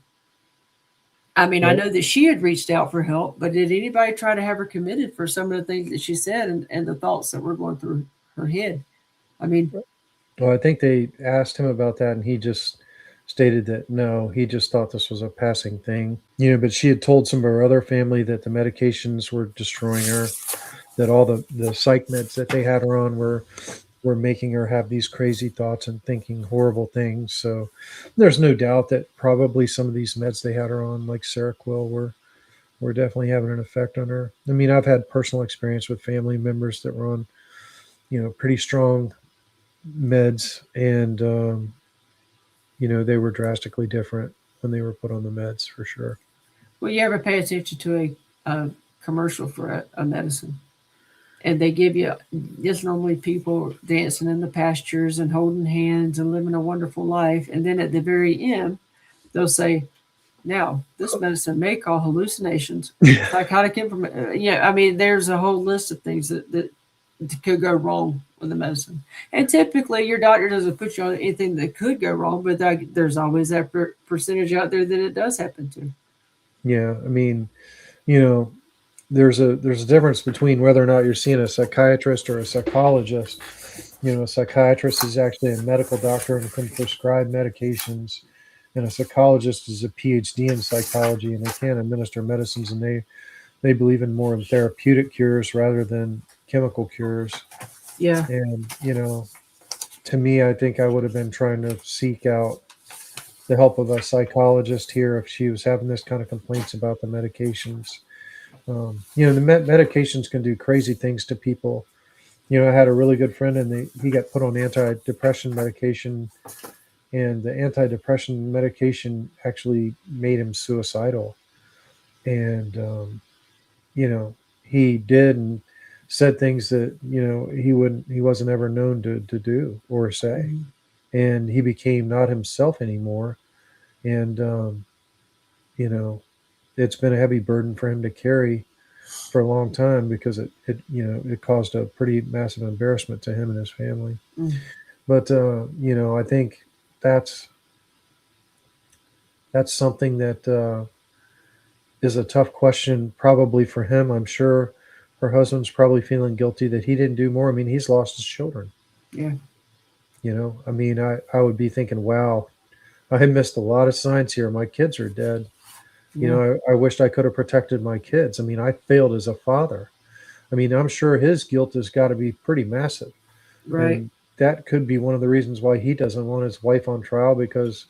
I mean, I Well, know that she had reached out for help, but did anybody try to have her committed for some of the things that she said and the thoughts that were going through her head? I mean, well, I think they asked him about that, and he just stated that no, he just thought this was a passing thing. But she had told some of her other family that the medications were destroying her, that all the psych meds that they had her on were making her have these crazy thoughts and thinking horrible things. So there's no doubt that probably some of these meds they had her on, like Seroquel, were definitely having an effect on her. I mean, I've had personal experience with family members that were on, pretty strong meds, and they were drastically different when they were put on the meds for sure. well, you ever pay attention to a commercial for a medicine? And they give you just normally people dancing in the pastures and holding hands and living a wonderful life. And then at the very end, they'll say, now, this medicine may cause hallucinations, psychotic information. Yeah, I mean, there's a whole list of things that could go wrong with the medicine. And typically, your doctor doesn't put you on anything that could go wrong, but there's always that percentage out there that it does happen to. Yeah, I mean, you know, there's a difference between whether or not you're seeing a psychiatrist or a psychologist. A psychiatrist is actually a medical doctor and can prescribe medications, and a psychologist is a PhD in psychology and they can administer medicines, and they believe in more in therapeutic cures rather than chemical cures. Yeah, And to me, I think I would have been trying to seek out the help of a psychologist here if she was having this kind of complaints about the medications. The medications can do crazy things to people. I had a really good friend, and he got put on antidepressant medication, and the antidepressant medication actually made him suicidal. And he did and said things that he wasn't ever known to do or say, mhm, and he became not himself anymore. And it's been a heavy burden for him to carry for a long time because it caused a pretty massive embarrassment to him and his family. mm, But I think that's something that is a tough question probably for him. I'm sure her husband's probably feeling guilty that he didn't do more. I mean, he's lost his children. yeah, I mean, I would be thinking, wow, I missed a lot of signs here. My kids are dead. yeah, I wished I could have protected my kids. I mean, I failed as a father. I mean, I'm sure his guilt has got to be pretty massive. right. And that could be one of the reasons why he doesn't want his wife on trial, because,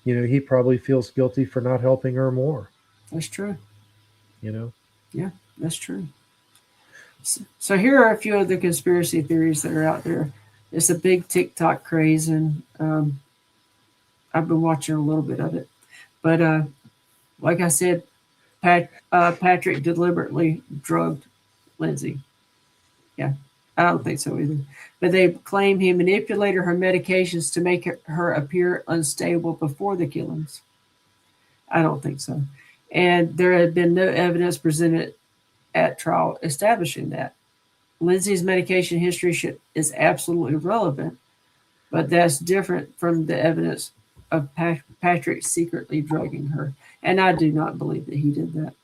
he probably feels guilty for not helping her more, That's true. you know? Yeah, that's true. So here are a few of the conspiracy theories that are out there. It's a big TikTok craze, and I've been watching a little bit of it. But like I said, Patrick deliberately drugged Lindsay. Yeah, I don't think so either. But they claim he manipulated her medications to make her appear unstable before the killings. I don't think so. And there had been no evidence presented at trial establishing that. Lindsay's medication history is absolutely relevant, but that's different from the evidence of Patrick secretly drugging her. And I do not believe that he did that.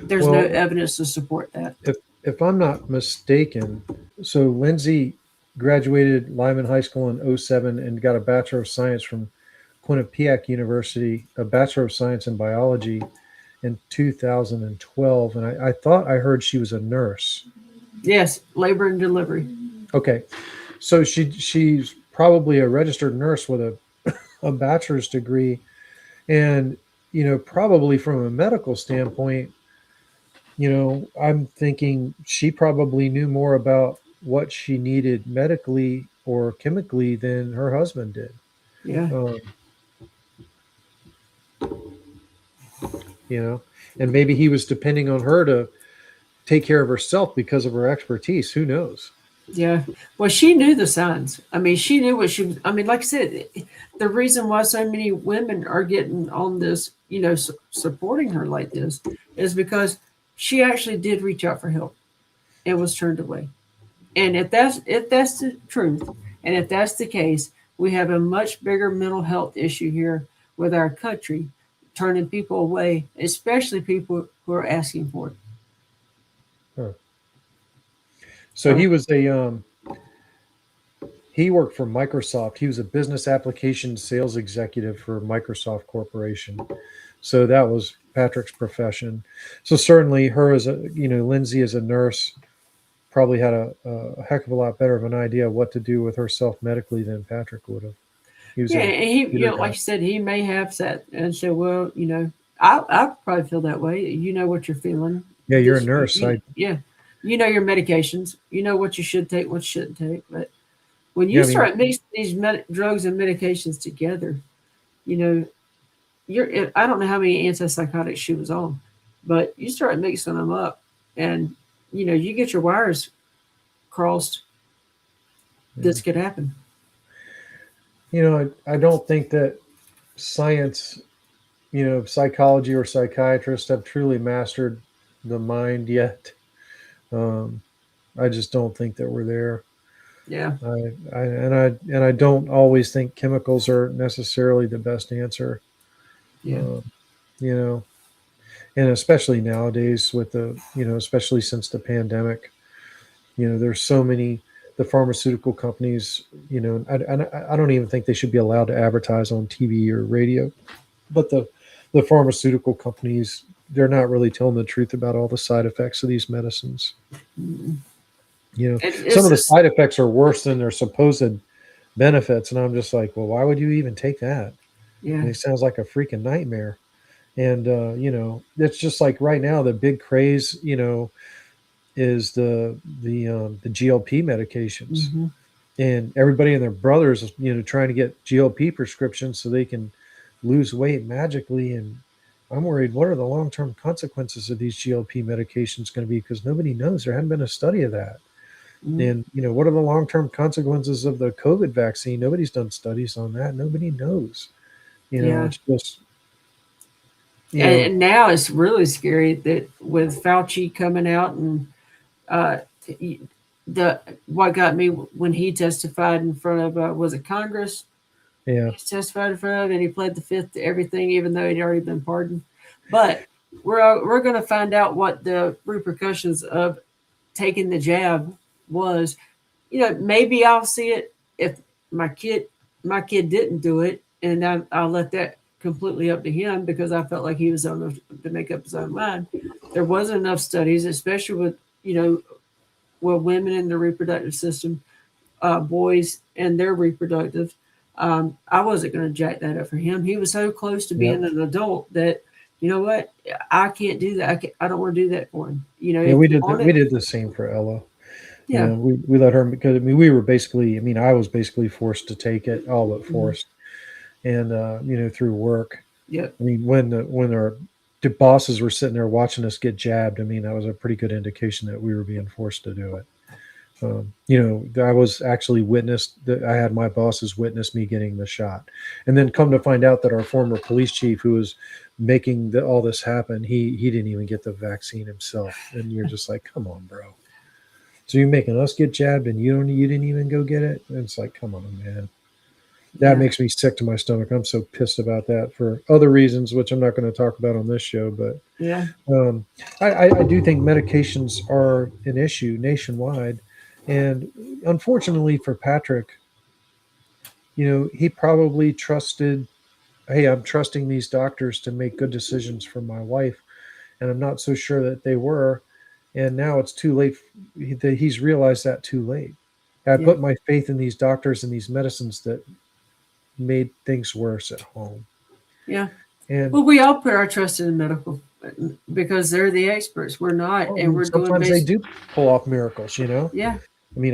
There's no Well, evidence to support that. if I'm not mistaken, so Lindsay graduated Lyman High School in '07 and got a Bachelor of Science from Quinnipiac University, a Bachelor of Science in Biology in 2012. And I thought I heard she was a nurse. Yes, labor and delivery. Okay. So she's probably a registered nurse with a bachelor's degree. And, probably from a medical standpoint, I'm thinking she probably knew more about what she needed medically or chemically than her husband did. Yeah, Um, you know, and maybe he was depending on her to take care of herself because of her expertise. Who knows? Yeah. Well, she knew the signs. I mean, she knew what she was. I mean, like I said, the reason why so many women are getting on this, supporting her like this, is because she actually did reach out for help and was turned away. And if that's the truth, and if that's the case, we have a much bigger mental health issue here with our country, turning people away, especially people who are asking for it. Huh. So So he worked for Microsoft. He was a business application sales executive for Microsoft Corporation. So that was Patrick's profession. So certainly her as a, Lindsay as a nurse probably had a heck of a lot better of an idea of what to do with herself medically than Patrick would have. He was yeah, a and he, computer like guy. you said, he may have sat and said, "Well, I probably feel that way. You know what you're feeling. Yeah, you're a This, nurse. yeah, you know your medications. You know what you should take, what you shouldn't take. But when you Yeah, I mean, start mixing these drugs and medications together, you know, I don't know how many antipsychotics she was on, but you start mixing them up, and you get your wires crossed. yeah. This could happen. I don't think that science, psychology or psychiatrists have truly mastered the mind yet. Um, I just don't think that we're there. Yeah, I don't always think chemicals are necessarily the best answer. yeah, Um, you know, and especially nowadays with especially since the pandemic, there's so many the pharmaceutical companies. I don't even think they should be allowed to advertise on TV or radio, but the pharmaceutical companies, they're not really telling the truth about all the side effects of these medicines. mm. Some It's of the just side effects are worse than their supposed benefits, and I'm just like, well, why would you even take that? yeah, And it sounds like a freaking nightmare. And it's just like right now the big craze, is the GLP medications, hmm, and everybody and their brothers, trying to get GLP prescriptions so they can lose weight magically. And I'm worried, what are the long term consequences of these GLP medications going to be? Because nobody knows. There hadn't been a study of that. mm, And what are the long term consequences of the COVID vaccine? Nobody's done studies on that. Nobody knows. yeah. It's just you And, know and now it's really scary that with Fauci coming out and uh, the what got me when he testified in front of was it Congress? yeah, He testified in front of, and he pled the fifth to everything, even though he'd already been pardoned. But we're going to find out what the repercussions of taking the jab was. Maybe I'll see it if my kid my kid didn't do it, and I'll let that completely up to him because I felt like he was on to make up his own mind. There wasn't enough studies, especially with you know women in the reproductive system, boys and their reproductive. I wasn't going to jack that up for him. He was so close to yeah, being an adult that you know what I can't do that. I don't want to do that for him. yeah. If We you did want we it, did the same for Ella. yeah, We let her, because we were basically, I was basically forced to take it, all but mm-hmm, forced, and through work. yep, When our bosses were sitting there watching us get jabbed, that was a pretty good indication that we were being forced to do it. I was actually witnessed that I had my bosses witness me getting the shot, and then come to find out that our former police chief, who was making all this happen, he didn't even get the vaccine himself, and you're just like, come on, bro. So you're making us get jabbed, and you didn't even go get it. And it's like, come on, man. That yeah, makes me sick to my stomach. I'm so pissed about that for other reasons, which I'm not going to talk about on this show. But yeah, um, I do think medications are an issue nationwide. And unfortunately for Patrick, he probably trusted, hey, I'm trusting these doctors to make good decisions for my wife. And I'm not so sure that they were. And now it's too late. He's realized that too late. I yeah, put my faith in these doctors and these medicines that made things worse at home. yeah. And Well, we all put our trust in the medical because they're the experts. We're not, and we're doing sometimes they basic. do pull off miracles. Yeah,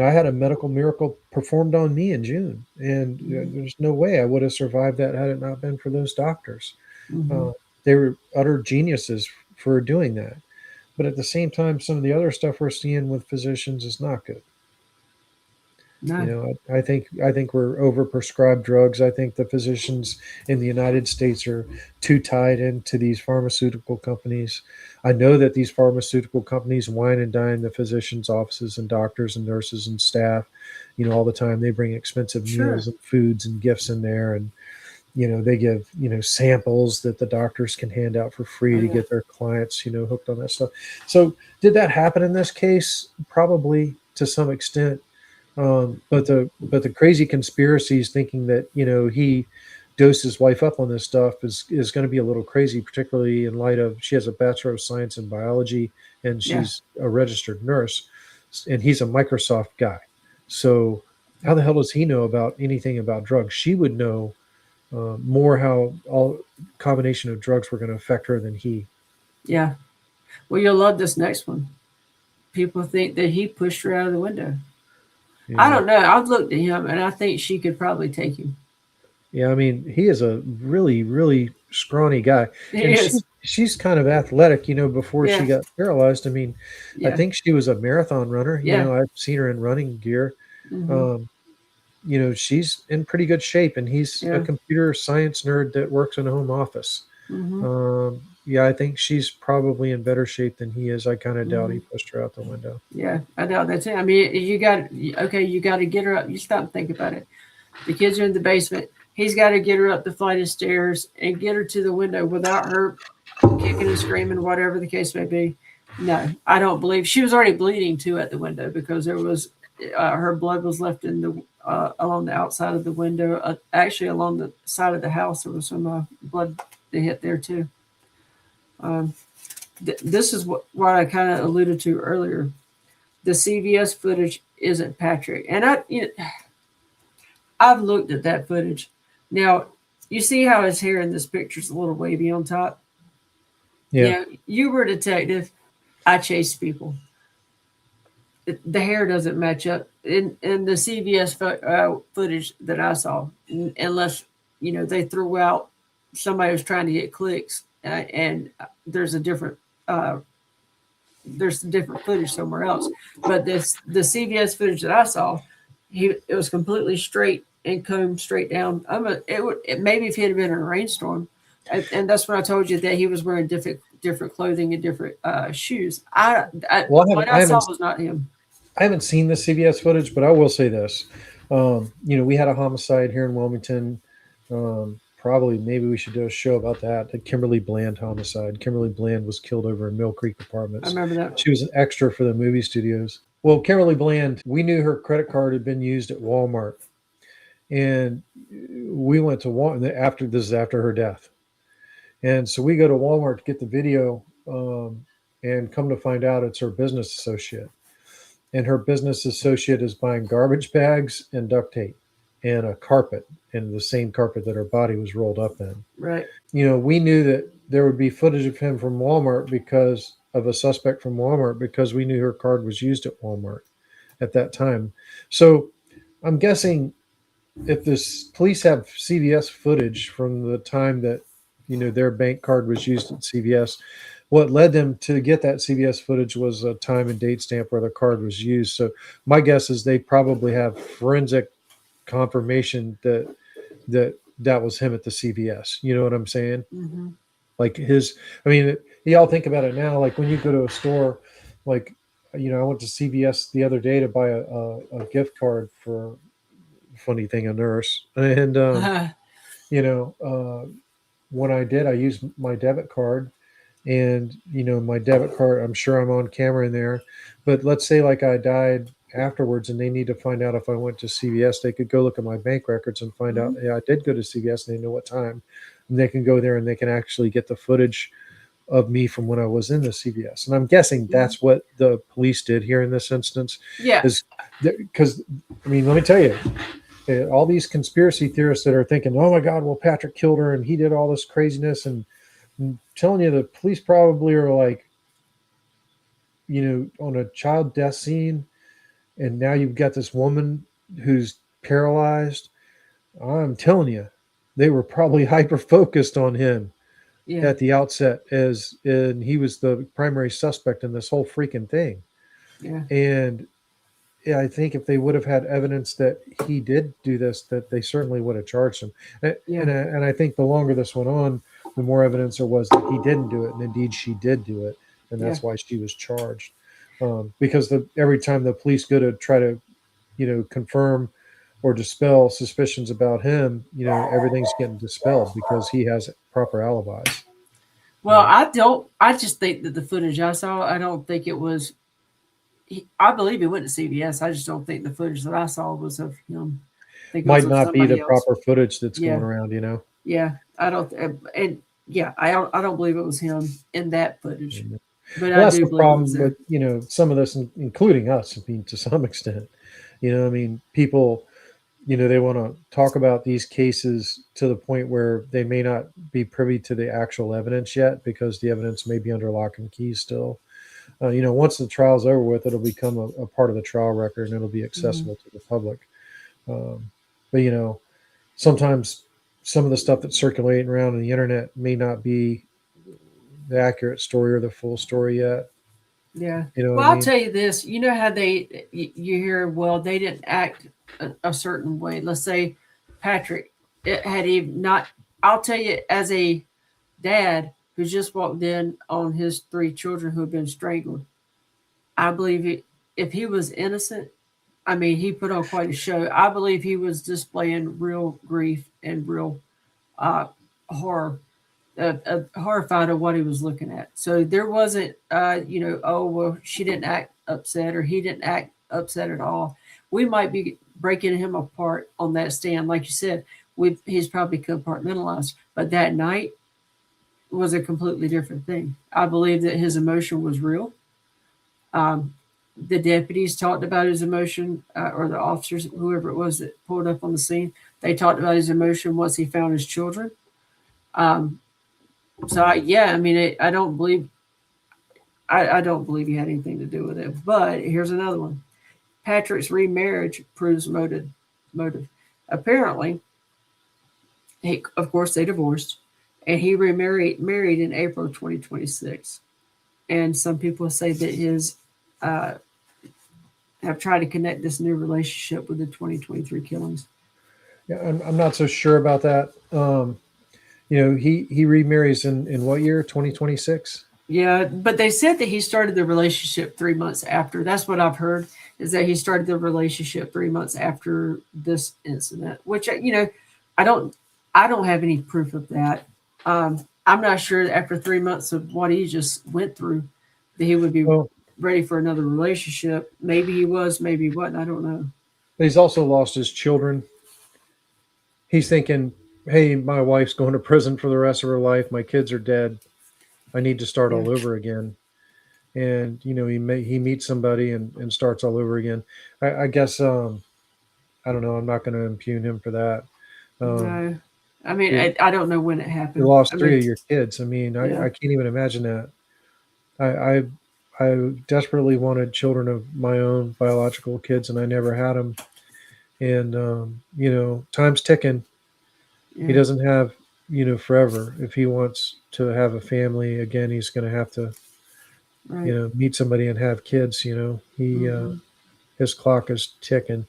I had a medical miracle performed on me in June, and mm-hmm, there's no way I would have survived that had it not been for those doctors. mm-hmm, Uh, they were utter geniuses for doing that. But at the same time, some of the other stuff we're seeing with physicians is not good. You No. know, I think we're overprescribed drugs. I think the physicians in the United States are too tied into these pharmaceutical companies. I know that these pharmaceutical companies wine and dine the physicians' offices and doctors and nurses and staff, all the time. They bring expensive Sure. meals and foods and gifts in there, and they give samples that the doctors can hand out for free Oh to yeah. get their clients hooked on that stuff. So did that happen in this case? Probably to some extent. But the crazy conspiracies thinking that he dosed his wife up on this stuff is going to be a little crazy, particularly in light of she has a bachelor of science in biology and Yeah. she's a registered nurse, and he's a Microsoft guy. So how the hell does he know about anything about drugs? She would know more how all combination of drugs were going to affect her than he. Yeah. Well, you'll love this next one. People think that he pushed her out of the window. I Yeah. don't know. I've looked at him, and I think she could probably take him. Yeah, I mean, he is a really, really scrawny guy, He and is. she's kind of athletic, before she Yeah. got paralyzed. I mean, I Yeah. think she was a marathon runner. Yeah. I've seen her in running gear. Hmm. Um, she's in pretty good shape, and he's a Yeah. computer science nerd that works in a home office. Hmm. Yeah, I think she's probably in better shape than he is. I kind of doubt he Hmm. pushed her out the window. Yeah. I doubt that too. I mean, you got okay. You got to get her up. You stop and think about it. The kids are in the basement. He's got to get her up the flight of stairs and get her to the window without her kicking and screaming, whatever the case may be. No, I don't believe she was already bleeding too at the window because there was her blood was left in the along the outside of the window. Actually, along the side of the house, there was some blood that hit there too. Um, this is what I kind of alluded to earlier. The CVS footage isn't Patrick, and I've looked at that footage. Now, you see how his hair in this picture is a little wavy on top. Yeah, Yeah, you were a detective. I chased people. The hair doesn't match up in the CVS footage that I saw, unless they threw out somebody was trying to get clicks, and there's a different uh, there's different footage somewhere else. But the CVS footage that I saw, it was completely straight and combed straight down. Maybe if it had been in a rainstorm, and that's when I told you that he was wearing different clothing and different shoes. well, What I saw was not him. I haven't seen the CBS footage, but I will say this. We had a homicide here in Wilmington. Probably, maybe we should do a show about that. The Kimberly Bland homicide. Kimberly Bland was killed over in Mill Creek I Apartments. remember that. She was an extra for the movie studios. Well, Kimberly Bland, we knew her credit card had been used at Walmart, and we went to Walmart after this is after her death, and so we go to Walmart to get the video, and come to find out it's her business associate, and her business associate is buying garbage bags and duct tape and a carpet, and the same carpet that her body was rolled up in. Right. We knew that there would be footage of him from Walmart because of a suspect from Walmart because we knew her card was used at Walmart at that time. So I'm guessing if this police have CVS footage from the time that their bank card was used at CVS, what led them to get that CVS footage was a time and date stamp where the card was used. So my guess is they probably have forensic confirmation that was him at the CVS. You know what I'm saying? Hmm. Like I mean, y'all think about it now. Like when you go to a store, like I went to CVS the other day to buy a gift card for funny thing a nurse, and you know uh, when I did, I used my debit card, and my debit card, I'm sure I'm on camera in there, but let's say like I died afterwards and they need to find out if I went to CVS, they could go look at my bank records and find out, Hmm. yeah, I did go to CVS, and they know what time, and they can go there and they can actually get the footage of me from when I was in the CVS. And I'm guessing Hmm. that's what the police did here in this instance, Yeah. is because I mean, let me tell you, all these conspiracy theorists that are thinking, oh my God, well, Patrick killed her and he did all this craziness. And I'm telling you, the police probably are like, on a child death scene. And now you've got this woman who's paralyzed. I'm telling you, they were probably hyper focused on him. Yeah. at the outset, and he was the primary suspect in this whole freaking thing. Yeah. And yeah, I think if they would have had evidence that he did do this, that they certainly would have charged him. Yeah. And I think the longer this went on, the more evidence there was that he didn't do it, and indeed she did do it, and Yeah. that's why she was charged. Because every time the police go to try to, confirm or dispel suspicions about him, everything's getting dispelled because he has proper alibis. Well, I just think that the footage I saw, I don't think it was. I believe he went to CVS. I just don't think the footage that I saw was of him. I think it was Might of not be the somebody else. proper footage that's Yeah. going around. Yeah. I don't. And yeah, I don't believe it was him in that footage. Yeah. But Well, I that's do the believe it was problem there. with some of this, including us. I mean, to some extent, I mean, people, they want to talk about these cases to the point where they may not be privy to the actual evidence yet because the evidence may be under lock and key still. Once the trial's over with, it'll become a part of the trial record and it'll be Mhm. accessible to the public. But sometimes some of the stuff that's circulating around on the internet may not be the accurate story or the full story yet. Yeah. You know what Well, I I'll mean? tell you this. You know how you hear, well, they didn't act a certain way. Let's say Patrick, it had he not, I'll tell you, as a dad who just walked in on his three children who have been strangled, I believe if he was innocent, I mean, he put on quite a show. I believe he was displaying real grief and real uh, horror, horrified of what he was looking at. So there wasn't, oh, well, she didn't act upset or he didn't act upset at all. We might be breaking him apart on that stand. Like you said, he's probably compartmentalized. But that night was a completely different thing. I believe that his emotion was real. Um, the deputies talked about his emotion, or the officers, whoever it was that pulled up on the scene, they talked about his emotion once he found his children. Um, yeah, I mean, I don't believe I don't believe he had anything to do with it. But here's another one: Patrick's remarriage proves motive. Motive. Apparently, of course, they divorced, and he married in April 2026. And some people say that his uh, have tried to connect this new relationship with the 2023 killings. Yeah, I'm not so sure about that. He remarries in what year? 2026. Yeah, but they said that he started the relationship 3 months after. That's what I've heard, is that he started the relationship 3 months after this incident. Which I don't, I don't have any proof of that. I'm not sure after 3 months of what he just went through that he would be Well, ready for another relationship. Maybe he was, maybe he wasn't. I don't know. he's also lost his children. He's thinking, "Hey, my wife's going to prison for the rest of her life. My kids are dead. I need to start Yeah, all over again." And he meets somebody and starts all over again. I guess I don't know. I'm not going to impugn him for that. Um, no. I mean, you, I don't know when it you happened. I lost three mean, of your kids. I mean, yeah, I can't even imagine that. I, I desperately wanted children of my own biological kids, and I never had them. And time's ticking. He yeah, doesn't have forever. If he wants to have a family again, he's going to have to right. meet somebody and have kids. He Hmm. his clock is ticking.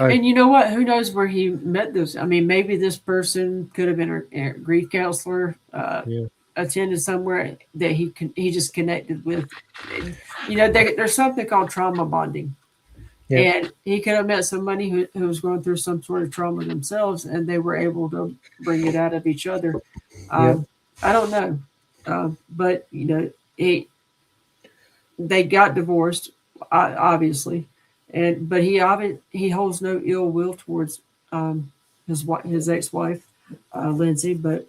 I And you know what? Who knows where he met this? I mean, maybe this person could have been a grief counselor, yeah attended somewhere that he just connected with. There's something called trauma bonding, yeah and he could have met somebody who was going through some sort of trauma themselves, and they were able to bring it out of each other. yeah. Um, I don't know, but he they got divorced, obviously, but he holds no ill will towards um, his ex wife, Lindsay. But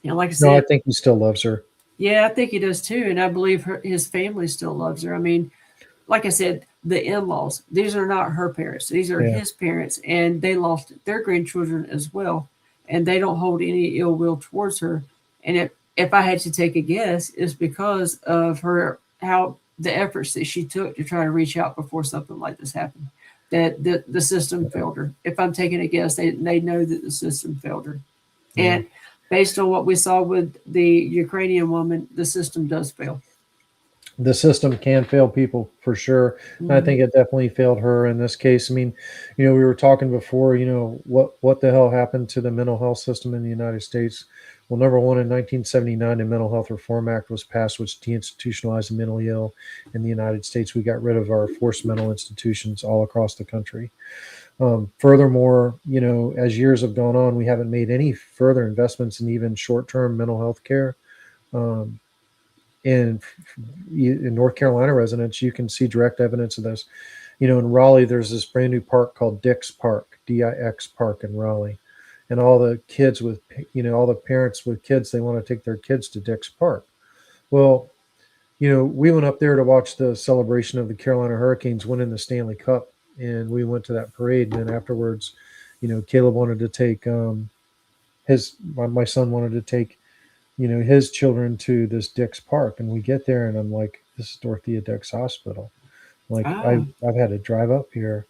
like I No, I said, think he still loves her. yeah, I think he does too, and I believe his family still loves her. I mean, like I said, the in-laws, these are not her parents; these are Yeah, his parents, and they lost their grandchildren as well, and they don't hold any ill will towards her. And if I had to take a guess, it's because of her how the efforts that she took to try to reach out before something like this happened. That the system failed her. If I'm taking a guess, they know that the system failed her. yeah. And Based on what we saw with the Ukrainian woman, the system does fail. The system can fail people for sure. And I Mm-hmm. think it definitely failed her in this case. I mean, we were talking before, what the hell happened to the mental health system in the United States? Well, number one, in 1979, the Mental Health Reform Act was passed, which deinstitutionalized the mentally ill in the United States. We got rid of our forced mental institutions all across the country. Furthermore, as years have gone on, we haven't made any further investments in even short-term mental health care. Um, in North Carolina residents, you can see direct evidence of this. In Raleigh, there's this brand new park called Dix Park, DIX Park in Raleigh. And all the kids all the parents with kids, they want to take their kids to Dix Park. Well, we went up there to watch the celebration of the Carolina Hurricanes winning the Stanley Cup. And we went to that parade. And then afterwards, Caleb wanted to take my son wanted to take his children to this Dix Park, and we get there, and I'm like, this is Dorothea Dix Hospital. Like Ah, I've had to drive up here,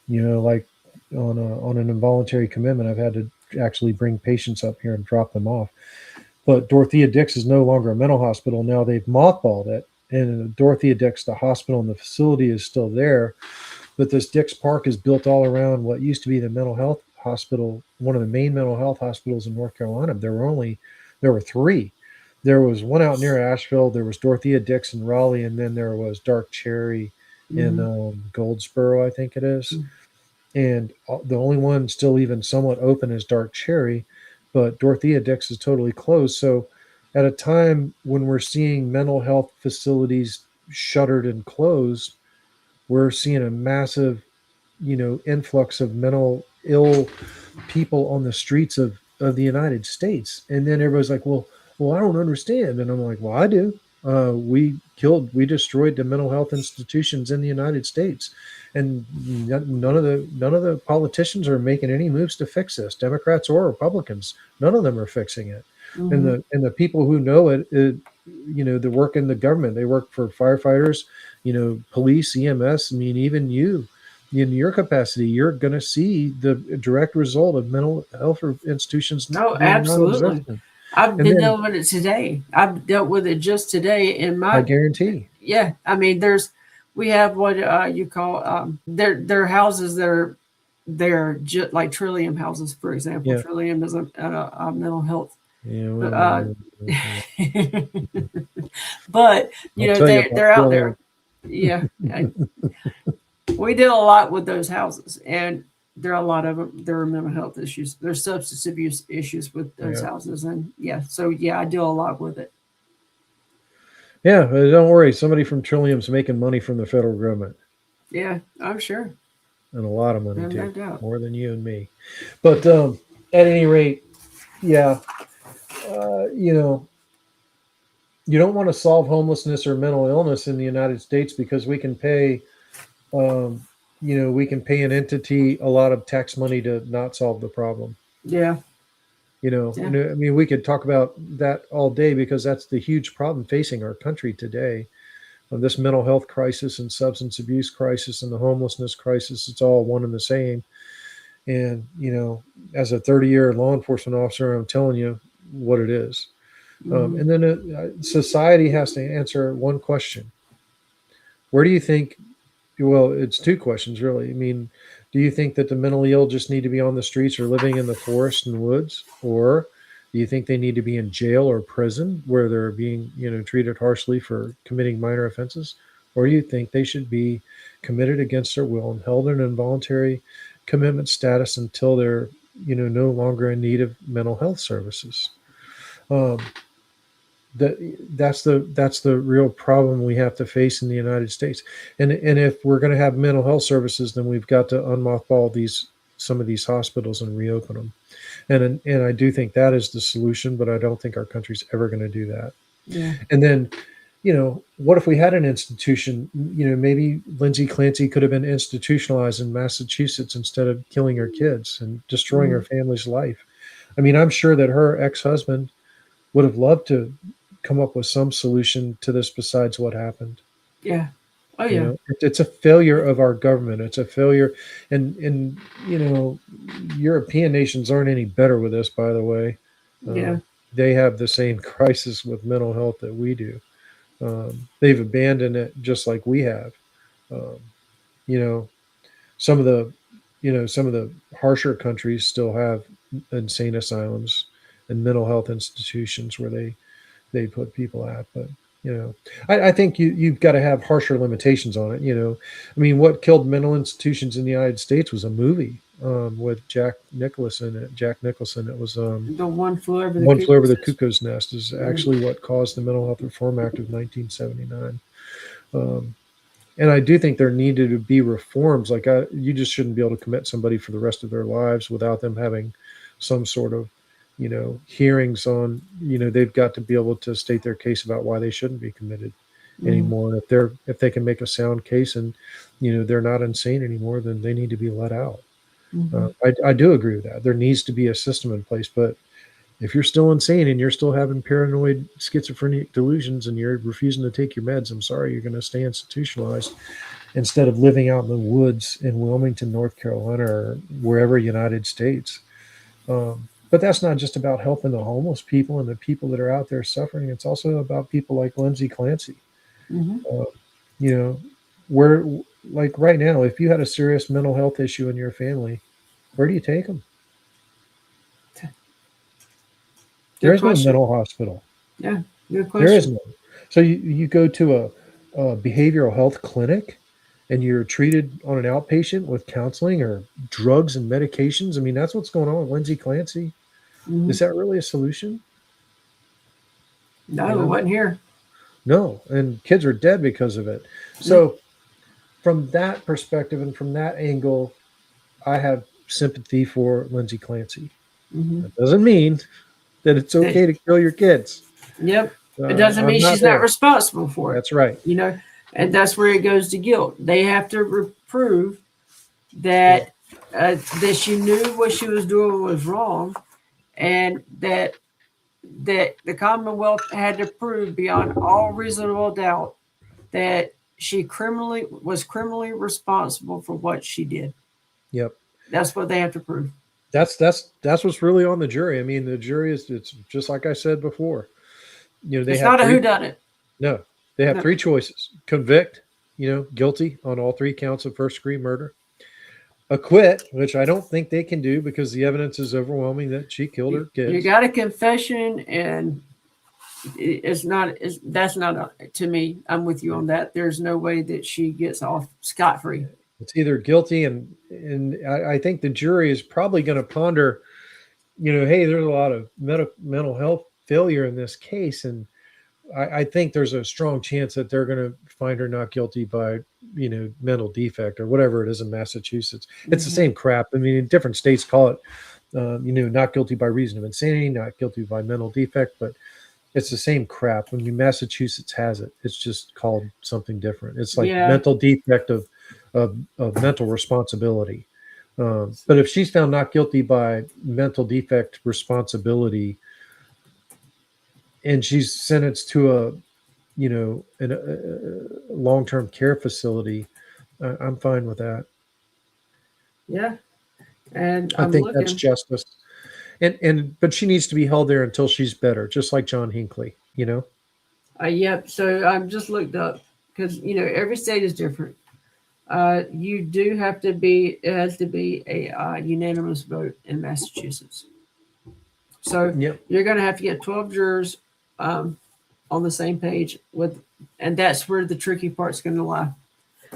like on an involuntary commitment. I've had to actually bring patients up here and drop them off. But Dorothea Dix is no longer a mental hospital. Now they've mothballed it, and Dorothea Dix, the hospital and the facility is still there. But this Dix Park is built all around what used to be the mental health hospital, one of the main mental health hospitals in North Carolina. There were three. There was one out near Asheville. There was Dorothea Dix in Raleigh, and then there was Dark Cherry in mm-hmm. Goldsboro, I think it is. And the only one still even somewhat open is Dark Cherry, but Dorothea Dix is totally closed. So at a time when we're seeing mental health facilities shuttered and closed, we're seeing a massive, influx of mental ill people on the streets of the United States. And then everybody's like, well, I don't understand. And I'm like, well, I do. We destroyed the mental health institutions in the United States, and none of the politicians are making any moves to fix this. Democrats or Republicans, none of them are fixing it. Mm-hmm. And the people who know it, they work in the government. They work for firefighters, police, EMS. I mean, even you, in your capacity, you're going to see the direct result of mental health institutions Oh, being absolutely. non-existent. I've And been then dealing with it today. I've dealt with it just today in I my, guarantee, yeah. I mean, we have what you call, they're houses that are, they're just like Trillium houses, for example. yeah, Trillium is a mental health. Uh, well, but I'll tell you about they're out Trillium. there. Yeah, we did a lot with those houses, and there are a lot of them. There are mental health issues. There's substance abuse issues with those Yeah, houses, and yeah, so yeah, I deal a lot with it. yeah. But don't worry, somebody from Trillium's making money from the federal government, Yeah, I'm sure. and a lot of I money have too, no doubt. more than you and me. But at any rate, yeah, you know, you don't want to solve homelessness or mental illness in the United States because um, we can pay an entity a lot of tax money to not solve the problem. Yeah, yeah. And I mean, we could talk about that all day because that's the huge problem facing our country today. This mental health crisis and substance abuse crisis and the homelessness crisis, it's all one and the same. And, as a 30-year law enforcement officer, I'm telling you what it is. Hmm. And then society has to answer one question. Where do you think, well, it's two questions, really. I mean, do you think that the mentally ill just need to be on the streets or living in the forest and woods? Or do you think they need to be in jail or prison where they're being, treated harshly for committing minor offenses? Or do you think they should be committed against their will and held in involuntary commitment status until they're, no longer in need of mental health services? Um, that's the real problem we have to face in the United States. And if we're going to have mental health services, then we've got to unmothball some of these hospitals and reopen them. And I do think that is the solution, but I don't think our country's ever going to do that. Yeah. And then, what if we had an institution? Maybe Lindsay Clancy could have been institutionalized in Massachusetts instead of killing her kids and destroying Hmm. her family's life. I mean, I'm sure that her ex-husband would have loved to come up with some solution to this besides what happened. Yeah. Oh yeah. It's a failure of our government. It's a failure, and European nations aren't any better with this, by the way. Yeah. They have the same crisis with mental health that we do. They've abandoned it just like we have. Um, you know, some of the, some of the harsher countries still have insane asylums and mental health institutions where they put people at. But I think you've got to have harsher limitations on it. I mean, what killed mental institutions in the United States was a movie with Jack Nicholson. It was The one flew over the One Flew Over cuckoo's the nest. Cuckoo's Nest is actually what caused the Mental Health Reform Act of 1979. Um, and I do think there needed to be reforms. Like you just shouldn't be able to commit somebody for the rest of their lives without them having some sort of, hearings on. They've got to be able to state their case about why they shouldn't be committed anymore. And if they can make a sound case and, they're not insane anymore, then they need to be let out. Mm-hmm. I do agree with that. There needs to be a system in place, but if you're still insane and you're still having paranoid schizophrenic delusions and you're refusing to take your meds, I'm sorry, you're going to stay institutionalized instead of living out in the woods in Wilmington, North Carolina, or wherever United States. But that's not just about helping the homeless people and the people that are out there suffering. It's also about people like Lindsay Clancy. Mm-hmm. Uh, you know, where, like right now, if you had a serious mental health issue in your family, where do you take them? There Good is no question. mental hospital. Yeah, good There is question. none. So you go to a behavioral health clinic and you're treated on an outpatient with counseling or drugs and medications. I mean, that's what's going on with Lindsay Clancy. Mm-hmm. Is that really a solution? No, You it know, wasn't here. no. And kids are dead because of it. Yeah. So from that perspective and from that angle, I have sympathy for Lindsay Clancy. Mm-hmm. That doesn't mean that it's okay to kill your kids. Yep. It doesn't I'm mean not she's not there. responsible for it. That's right. And that's where it goes to guilt. They have to prove Yeah. that that she knew what she was doing was wrong, and that the Commonwealth had to prove beyond all reasonable doubt that she was criminally responsible for what she did. Yep. That's what they have to prove. That's what's really on the jury. I mean, the jury it's just like I said before. They It's have not a three. whodunit. No, they have No. three choices: convict, guilty on all three counts of first degree murder; acquit, which I don't think they can do because the evidence is overwhelming that she killed her You kids. got a confession, and that's not to me. I'm with you on that. There's no way that she gets off scot free. It's either guilty, and I think the jury is probably going to ponder, hey, there's a lot of mental health failure in this case, and I think there's a strong chance that they're going to find her not guilty by, mental defect or whatever it is in Massachusetts. It's the Mm-hmm. same crap. I mean, different states call it, not guilty by reason of insanity, not guilty by mental defect, but it's the same crap. I mean, Massachusetts has it. It's just called something different. It's like Yeah. mental defect of mental responsibility. But if she's found not guilty by mental defect responsibility, and she's sentenced to a long-term care facility, I'm fine with that. Yeah. And I I'm think that's looking. justice. But she needs to be held there until she's better, just like John Hinckley. Yep. So I'm just looked up because every state is different. You do have to be. It has to be a unanimous vote in Massachusetts. So Yep. you're going to have to get 12 jurors um, on the same page with, and that's where the tricky part's going to lie,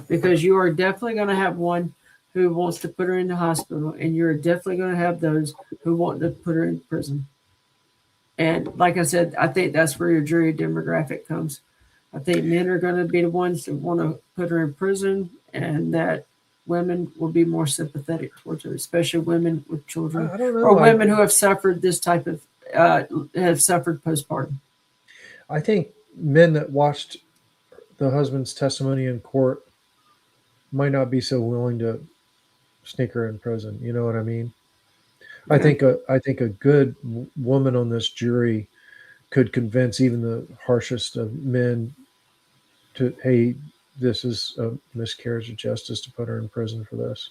because you are definitely going to have one who wants to put her in the hospital, and you're definitely going to have those who want to put her in prison. And like I said, I think that's where your jury demographic comes. I think men are going to be the ones that want to put her in prison, and that women will be more sympathetic towards her, especially women with children I don't or know. women who have suffered this type of have suffered postpartum. I think men that watched the husband's testimony in court might not be so willing to sneak her in prison. You know what I mean? I Yeah. think a good woman on this jury could convince even the harshest of men to, hey, this is a miscarriage of justice to put her in prison for this.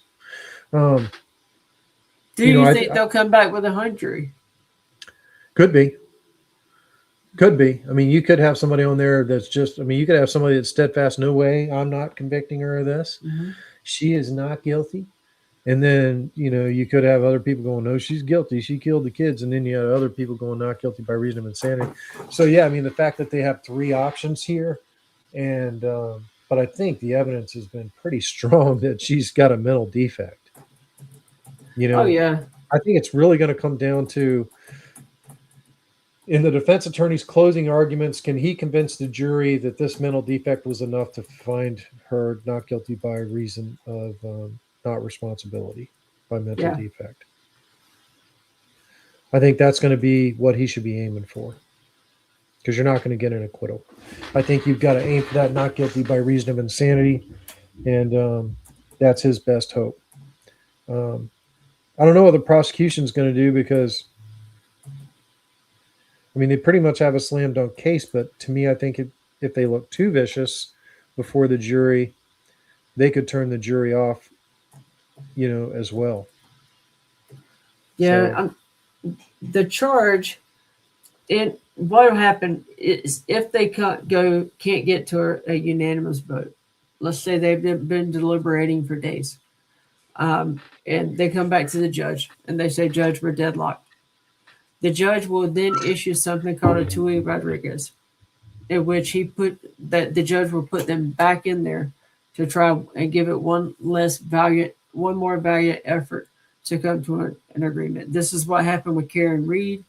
Um, Do you think they'll come back with a hung jury? Could be. Could be. I mean, you could have somebody on there that's just, I mean, you could have somebody that's steadfast, no way, I'm not convicting her of this. Mhm. She is not guilty. And then, you could have other people going, no, she's guilty. She killed the kids. And then you have other people going, not guilty by reason of insanity. So, yeah, I mean, the fact that they have three options here. And, but I think the evidence has been pretty strong that she's got a mental defect. Oh yeah. I think it's really going to come down to, in the defense attorney's closing arguments, can he convince the jury that this mental defect was enough to find her not guilty by reason of not responsibility by mental Yeah. defect? I think that's going to be what he should be aiming for, because you're not going to get an acquittal. I think you've got to aim for that not guilty by reason of insanity, and that's his best hope. I don't know what the prosecution's going to do, because I mean, they pretty much have a slam dunk case, but to me, I think if they look too vicious before the jury, they could turn the jury off, as well. Yeah. The charge, what will happen is if they can't get to a unanimous vote. Let's say they've been deliberating for days, and they come back to the judge and they say, "Judge, we're deadlocked." The judge will then issue something called a Tui Rodriguez, in which the judge will put them back in there to try and give it one more valiant effort to come to an agreement. This is what happened with Karen Reed.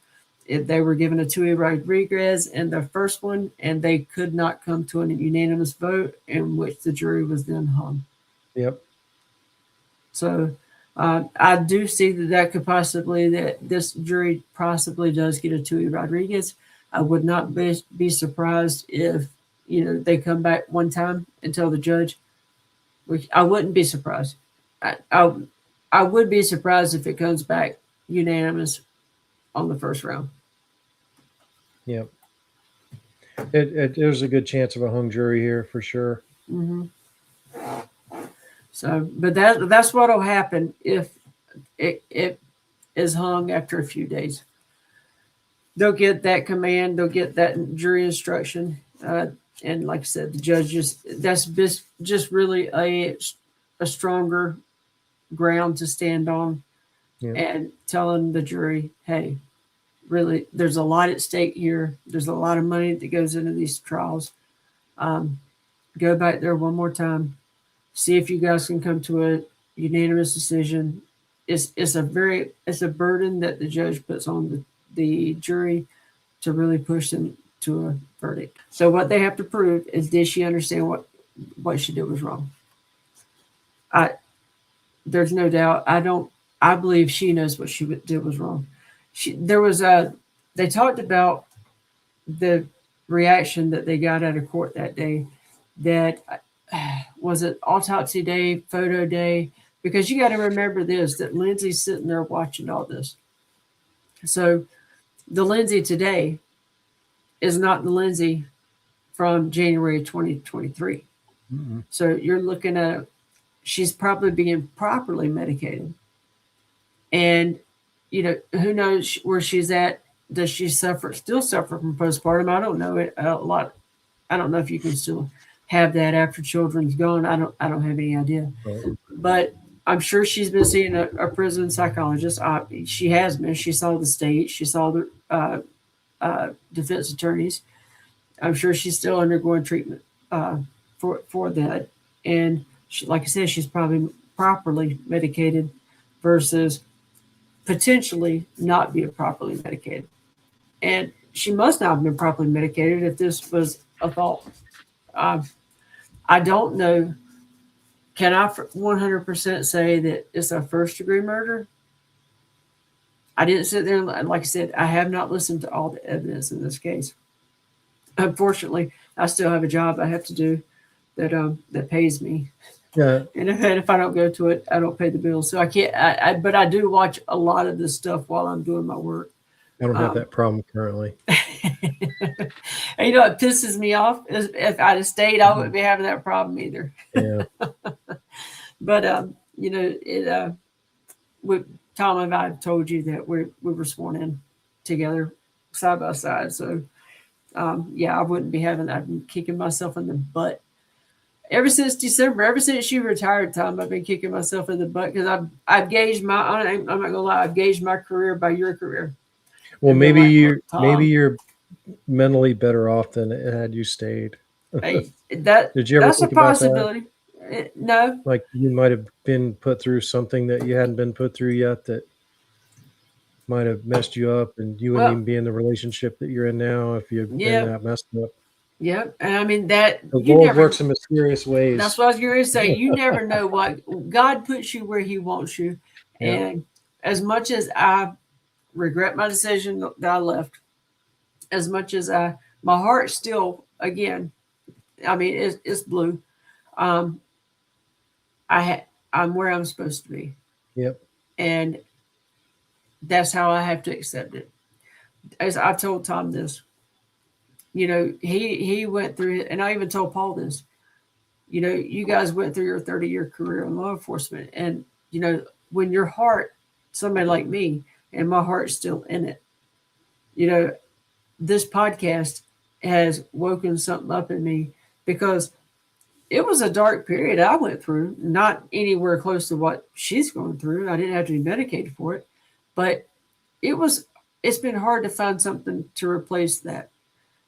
They were given a Tui Rodriguez in the first one, and they could not come to a unanimous vote, in which the jury was then hung. Yep. So I do see that this jury possibly does get a Tui Rodriguez. I would not be surprised if they come back one time and tell the judge. Which I wouldn't be surprised. I would be surprised if it comes back unanimous on the first round. Yep. There's a good chance of a hung jury here for sure. Mm-hmm. So, but that's what'll happen if it is hung after a few days. They'll get that command. They'll get that jury instruction, and like I said, the judge that's just really a stronger ground to stand on, and telling the jury, hey, really, there's a lot at stake here. There's a lot of money that goes into these trials. Go back there one more time. See if you guys can come to a unanimous decision. It's a burden that the judge puts on the jury to really push them to a verdict. So what they have to prove is, did she understand what she did was wrong? There's no doubt. I believe she knows what she did was wrong. They talked about the reaction that they got out of court that day. That was it autopsy day, photo day, because you got to remember this, that Lindsay's sitting there watching all this. So the Lindsay today is not the Lindsay from January 2023. Mm-hmm. So you're looking at, she's probably being properly medicated. And, who knows where she's at? Does she still suffer from postpartum? I don't know it a lot. I don't know if you can still have that after children's gone. I don't have any idea. Right. But I'm sure she's been seeing a prison psychologist. She has been. She saw the state. She saw the defense attorneys. I'm sure she's still undergoing treatment for that. And like I said, she's probably properly medicated versus potentially not being properly medicated. And she must not have been properly medicated if this was a thought. I don't know. Can I 100% say that it's a first-degree murder? I didn't sit there and, like I said, I have not listened to all the evidence in this case. Unfortunately, I still have a job I have to do that pays me. Yeah. And if I don't go to it, I don't pay the bills. So I can't. But I do watch a lot of this stuff while I'm doing my work. I don't have that problem currently. And it pisses me off. If I'd have stayed, I wouldn't be having that problem either. Yeah. But Tom and I told you that we were sworn in together side by side. So, yeah, I wouldn't be having that. I've been kicking myself in the butt ever since December. Ever since she retired, Tom, I've been kicking myself in the butt because I've gauged my. I'm not gonna lie. I've gauged my career by your career, Well, and been maybe like, look, maybe Tom, you're mentally better off than had you stayed. hey, Did you ever that's a think about that? possibility. No, Like you might have been put through something that you hadn't been put through yet that might have messed you up, and you wouldn't well, even be in the relationship that you're in now if you'd been yeah, that messed up. yeah, and I mean that The you world never. works in mysterious That's ways. what I was going to say. You never know what God puts you where He wants you, Yeah. and as much as I regret my decision that I left, as much as my heart still, again, I mean, it's blue. Um, I'm where I'm supposed to be, Yep. and that's how I have to accept it. As I told Tom this, he went through it, and I even told Paul this. You guys went through your 30-year career in law enforcement, and when your heart, somebody like me, and my heart's still in it, you know, this podcast has woken something up in me because it was a dark period I went through, not anywhere close to what she's going through. I didn't have to be medicated for it, but it was. It's been hard to find something to replace that.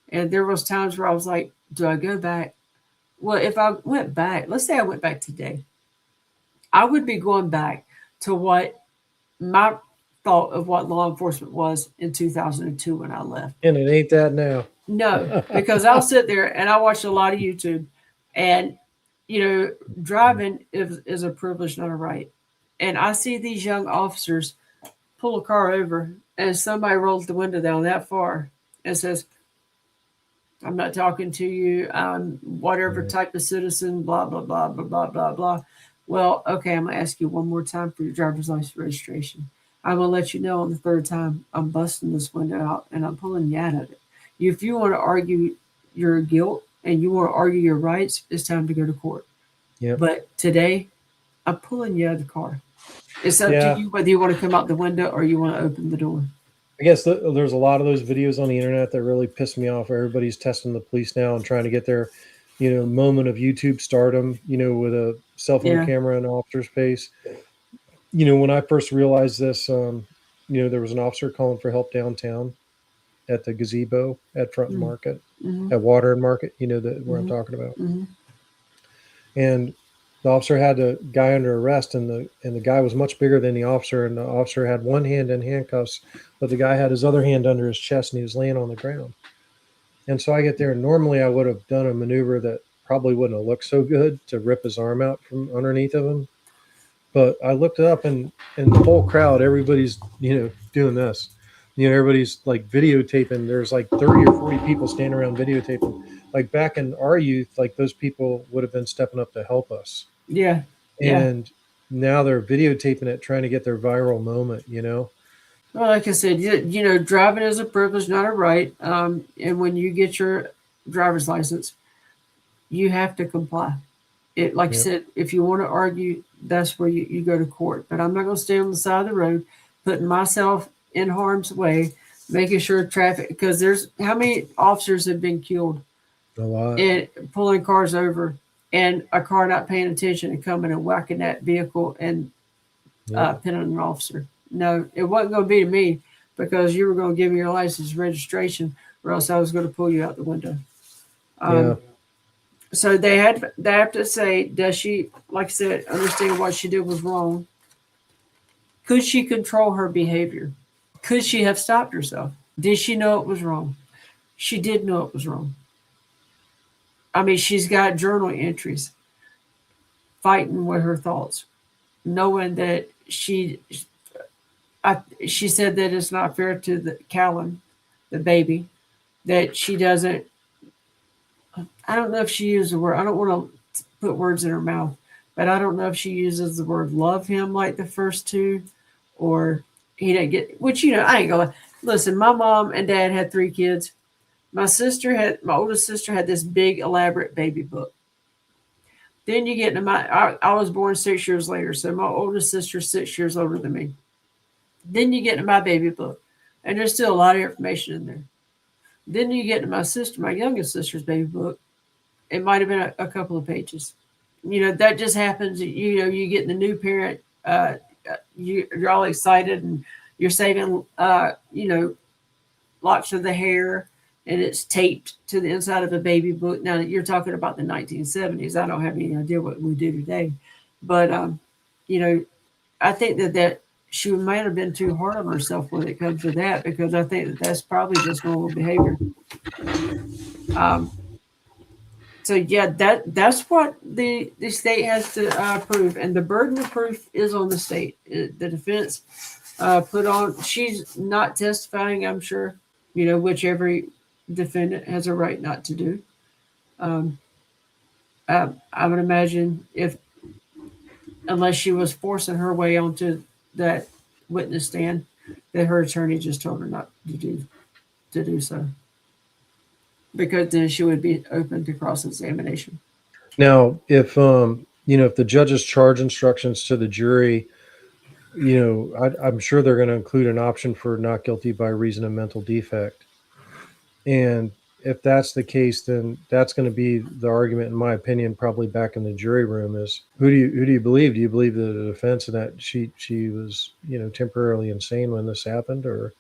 And there was times where I was like, "Do I go back?" Well, if I went back, let's say I went back today, I would be going back to what my thought of what law enforcement was in 2002 when I left. And it ain't that now. No, because I'll sit there and I watch a lot of YouTube, and you know, driving is a privilege, not a right. And I see these young officers pull a car over, and somebody rolls the window down that far and says, "I'm not talking to you. I'm whatever Right. type of citizen." Blah blah blah blah blah blah blah. Well, okay, I'm gonna ask you one more time for your driver's license registration. I'm gonna let you know on the third time I'm busting this window out and I'm pulling you out of it. If you want to argue your guilt and you want to argue your rights, it's time to go to court. Yep. But today, I'm pulling you out of the car. It's up to Yeah. you whether you want to come out the window or you want to open the door. I guess there's a lot of those videos on the internet that really piss me off. Everybody's testing the police now and trying to get their, moment of YouTube stardom, with a cell phone Yeah. camera in an officer's face. When I first realized this, there was an officer calling for help downtown at the gazebo at Front Mm-hmm. Market, Mm-hmm. at Water and Market, where I'm Mm-hmm. talking about. Mm-hmm. And the officer had the guy under arrest, and the guy was much bigger than the officer, and the officer had one hand in handcuffs, but the guy had his other hand under his chest, and he was laying on the ground. And so I get there, and normally I would have done a maneuver that probably wouldn't have looked so good to rip his arm out from underneath of him. But I looked up, and the whole crowd, everybody's doing this. Everybody's like videotaping. There's like 30 or 40 people standing around videotaping. Like back in our youth, like those people would have been stepping up to help us. Yeah. Yeah. And now they're videotaping it, trying to get their viral moment. Well, like I said, driving is a privilege, not a right. And when you get your driver's license, you have to comply. It, like I Yep. said, if you want to argue, that's where you go to court. But I'm not going to stay on the side of the road, putting myself in harm's way, making sure traffic, because there's how many officers have been killed A lot. in pulling cars over and a car not paying attention and coming and whacking that vehicle and Yep. pinning an officer. No, it wasn't going to be to me because you were going to give me your license registration, or else I was going to pull you out the window. Yeah. So they have to say, does she, like I said, understand what she did was wrong? Could she control her behavior? Could she have stopped herself? Did she know it was wrong? She did know it was wrong. I mean, she's got journal entries fighting with her thoughts, knowing that she said that it's not fair to the Callan, the baby, that she doesn't. I don't know if she used the word. I don't want to put words in her mouth, but I don't know if she uses the word love him like the first two, or he didn't get. Which I ain't gonna listen. My mom and dad had 3 kids. My oldest sister had this big elaborate baby book. Then you get into I was born 6 years later, so my oldest sister's 6 years older than me. Then you get into my baby book. and there's still a lot of information in there. Then you get to my youngest sister's baby book. It might have been a couple of pages. That just happens. You get the new parent. You're all excited and you're saving, locks of the hair, and it's taped to the inside of a baby book. Now you're talking about the 1970s. I don't have any idea what we do today, but you know, I think that she might have been too hard on herself when it comes to that, because I think that's probably just normal behavior. Um, so yeah, that's what the state has to prove, and the burden of proof is on the state. The defense put on. She's not testifying, I'm sure. Which every defendant has a right not to do. Um, I would imagine, if unless she was forcing her way onto that witness stand, that her attorney just told her not to do so, because then she would be open to cross examination. Now, if if the judge's charge instructions to the jury, I'm sure they're going to include an option for not guilty by reason of mental defect. And if that's the case, then that's going to be the argument, in my opinion, probably back in the jury room, is who do you believe? Do you believe the defense and that she was temporarily insane when this happened, or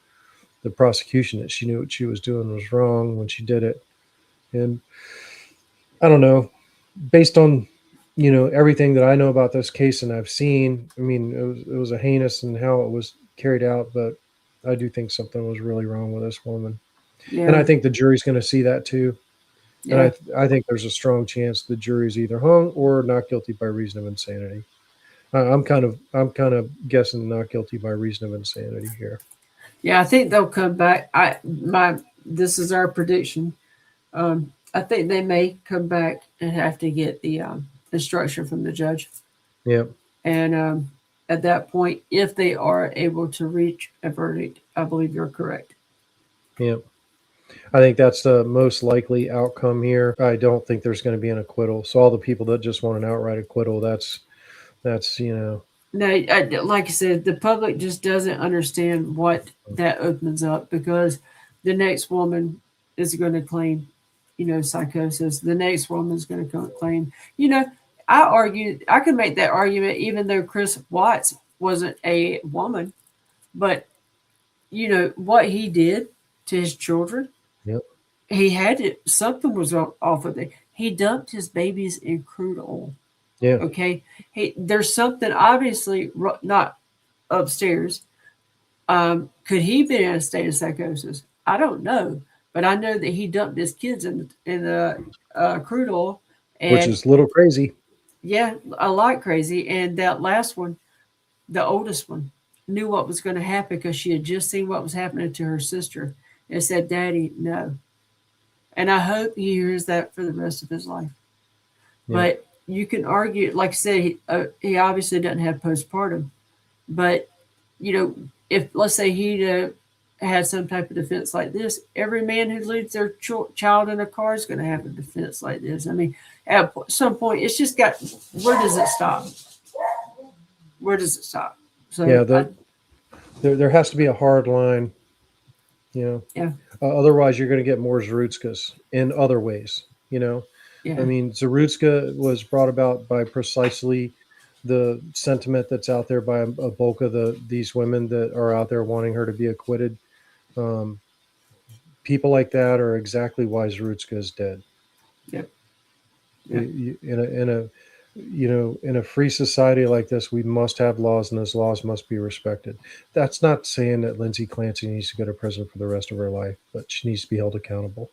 the prosecution that she knew what she was doing was wrong when she did it? And I don't know, based on everything that I know about this case and I've seen, I mean, it was a heinous in how it was carried out, but I do think something was really wrong with this woman. And Yeah, I think the jury's going to see that too. And yeah, I think there's a strong chance the jury's either hung or not guilty by reason of insanity. I'm kind of guessing not guilty by reason of insanity here. yeah. I think they'll come back. This is our prediction. I think they may come back and have to get the instruction from the judge, Yep. and at that point, if they are able to reach a verdict, I believe you're correct. Yep. I think that's the most likely outcome here. I don't think there's going to be an acquittal. So all the people that just want an outright acquittal, that's. No, like I said, the public just doesn't understand what that opens up, because the next woman is going to claim, psychosis. The next woman is going to claim, I can make that argument even though Chris Watts wasn't a woman, but what he did to his children, Yep. he had it. Something was off of it. He dumped his babies in crude oil. Yeah. Okay, there's something obviously not upstairs. Could he be in a state of psychosis? I don't know, but I know that he dumped his kids in the crude oil, Which and is a little crazy. yeah, a lot crazy. And that last one, the oldest one, knew what was going to happen because she had just seen what was happening to her sister, and said, "Daddy, no." And I hope he hears that for the rest of his life. Yeah. But you can argue, like I said, he obviously doesn't have postpartum. But you know, if let's say he had some type of defense like this, every man who leaves their child in a car is going to have a defense like this. I mean, at some point, it's just got. Where does it stop? Where does it stop? So Yeah. There has to be a hard line. You know. yeah, Otherwise, you're going to get more Zarutskas in other ways. You know. yeah, I mean, Zarutska was brought about by precisely the sentiment that's out there by a bulk of these women that are out there wanting her to be acquitted. Um, People like that are exactly why Zarutska is dead. yep, yep, In a free society like this, we must have laws, and those laws must be respected. That's not saying that Lindsay Clancy needs to go to prison for the rest of her life, but she needs to be held accountable.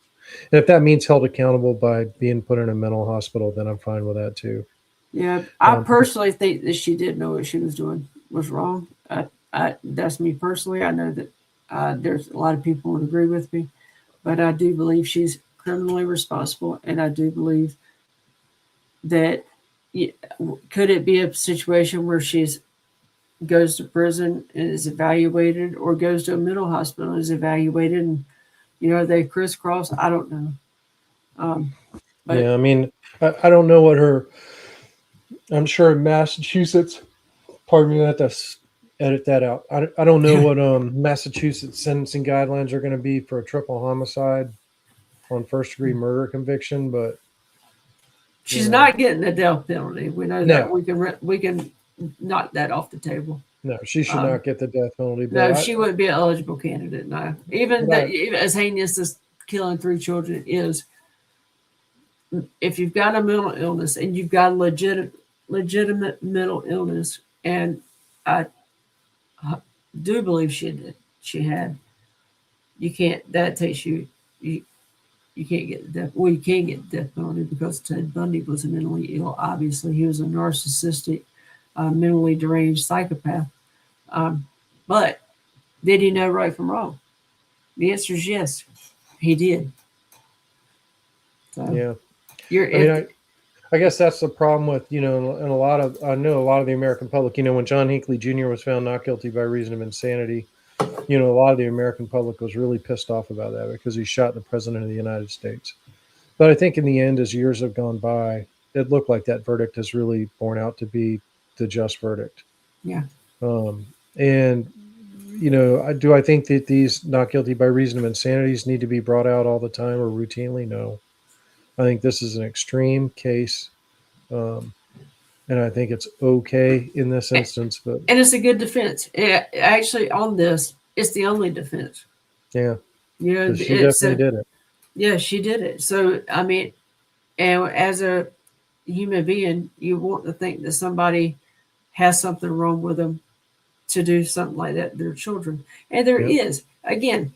And if that means held accountable by being put in a mental hospital, then I'm fine with that too. yeah. I But personally think that she did know what she was doing was wrong. That's me personally. I know that there's a lot of people would agree with me, but I do believe she's criminally responsible, and I do believe that could it be a situation where she's goes to prison and is evaluated, or goes to a mental hospital and is evaluated, and they crisscross. I don't know. Um, but yeah, I mean, I don't know what her. I'm sure in Massachusetts, pardon me, edit that out. I don't know what Massachusetts sentencing guidelines are going to be for a triple homicide on first degree murder conviction, but She's not getting the death penalty. We know that. No. We can knock that off the table. no, she should not get the death penalty. No, But she wouldn't be an eligible candidate. No, even as heinous as killing 3 children is, if you've got a mental illness and you've got a legitimate mental illness, and I do believe she had, you can't. That takes you. You can't get the death. Well, you can get the death penalty because Ted Bundy was mentally ill. Obviously, he was a narcissistic, mentally deranged psychopath. But did he know right from wrong? The answer is yes, he did. So, yeah, I guess that's the problem with, and I know a lot of the American public, when John Hinckley Jr. was found not guilty by reason of insanity, a lot of the American public was really pissed off about that because he shot the president of the United States. But I think in the end, as years have gone by, it looked like that verdict has really borne out to be the just verdict. Yeah. And, do I think that these not guilty by reason of insanities need to be brought out all the time or routinely? No. I think this is an extreme case. And I think it's okay in this instance. And it's a good defense. Actually, on this, it's the only defense. Yeah. She definitely did it. Yeah, she did it. So, I mean, and as a human being, you want to think that somebody has something wrong with them to do something like that to their children. And there is. Again,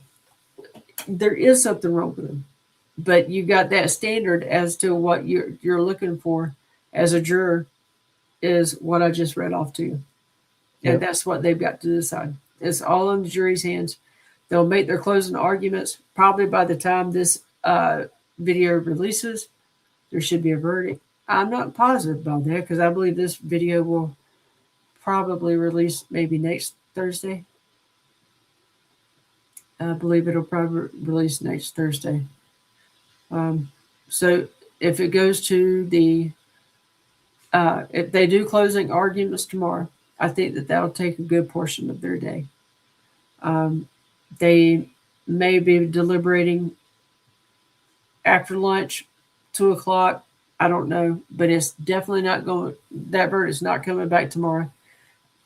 there is something wrong with them. But you got that standard as to what you're looking for as a juror is what I just read off to you. And that's what they've got to decide. It's all in the jury's hands. They'll make their closing arguments. Probably by the time this video releases, there should be a verdict. I'm not positive about that because I believe this video will probably release maybe next Thursday. I believe it'll probably release next Thursday. So if it goes to if they do closing arguments tomorrow, I think that'll take a good portion of their day. They may be deliberating after lunch, 2:00. I don't know, but it's definitely not going. That verdict's not coming back tomorrow.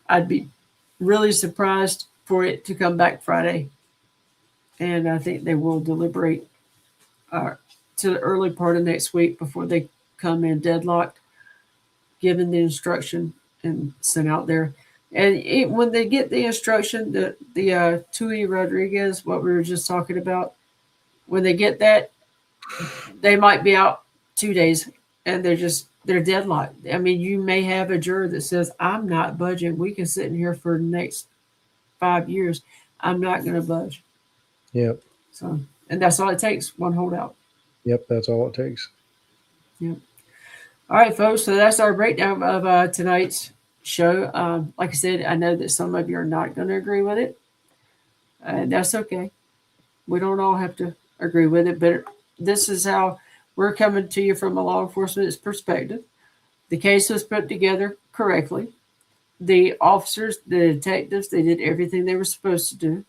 I'd be really surprised for it to come back Friday, and I think they will deliberate to the early part of next week before they come in deadlocked, given the instruction and sent out there. And when they get the instruction, the Tui Rodriguez, what we were just talking about, when they get that, they might be out 2 days and they're deadlocked. I mean, you may have a juror that says, I'm not budging. We can sit in here for the next 5 years. I'm not going to budge. Yep. So, and that's all it takes, one holdout. Yep, that's all it takes. Yep. All right, folks. So that's our breakdown of tonight's show. Like I said, I know that some of you are not going to agree with it. And that's okay. We don't all have to agree with it, but this is how we're coming to you from a law enforcement perspective. The case was put together correctly. The officers, the detectives, they did everything they were supposed to do.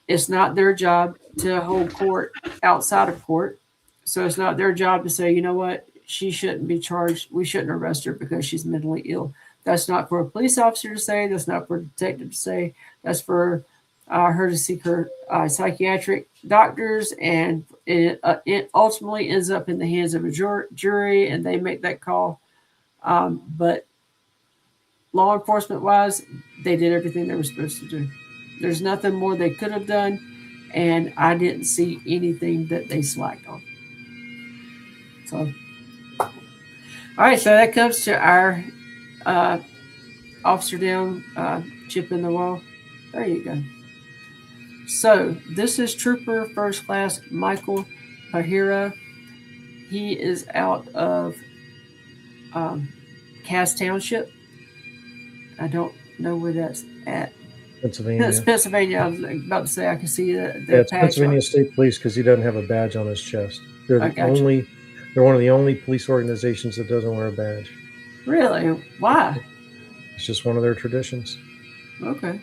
It's not their job to hold court outside of court. So it's not their job to say, you know what, she shouldn't be charged. We shouldn't arrest her because she's mentally ill. That's not for a police officer to say. That's not for a detective to say. That's for her to seek her psychiatric doctors, and it ultimately ends up in the hands of a jury, and they make that call. But law enforcement wise, they did everything they were supposed to do. There's nothing more they could have done, and I didn't see anything that they slacked on. So, all right, so that comes to our officer down, chip in the wall. There you go. So this is Trooper First Class Michael Pahira. He is out of Cass Township. I don't know where that's at. Pennsylvania. It's Pennsylvania. I was about to say I can see the it's patch Pennsylvania State Police because he doesn't have a badge on his chest. They're They're one of the only police organizations that doesn't wear a badge. Really? Why? It's just one of their traditions. Okay.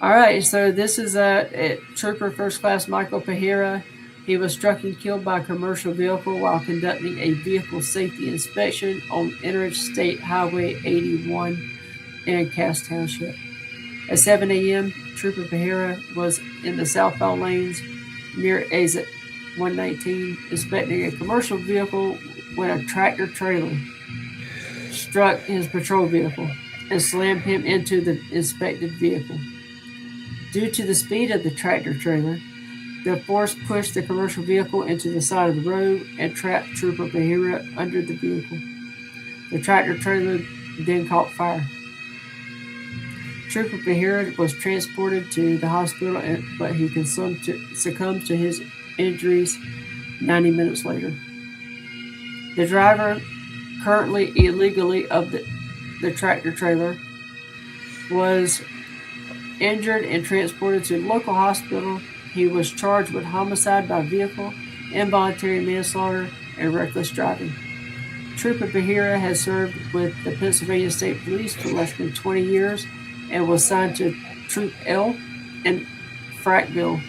All right. So this is Trooper First Class Michael Pajera. He was struck and killed by a commercial vehicle while conducting a vehicle safety inspection on Interstate Highway 81 in Cass Township. At 7 a.m., Trooper Pajera was in the southbound lanes near exit 119 inspecting a commercial vehicle when a tractor trailer struck his patrol vehicle and slammed him into the inspected vehicle. Due to the speed of the tractor trailer, the force pushed the commercial vehicle into the side of the road and trapped Trooper Bahira under the vehicle. The tractor trailer then caught fire. Trooper Bahira was transported to the hospital, but he succumbed to his injuries 90 minutes later. The driver, currently illegally of the tractor trailer, was injured and transported to a local hospital. He was charged with homicide by vehicle, involuntary manslaughter, and reckless driving. Trooper Bahira has served with the Pennsylvania State Police for less than 20 years and was signed to Troop L in Frackville.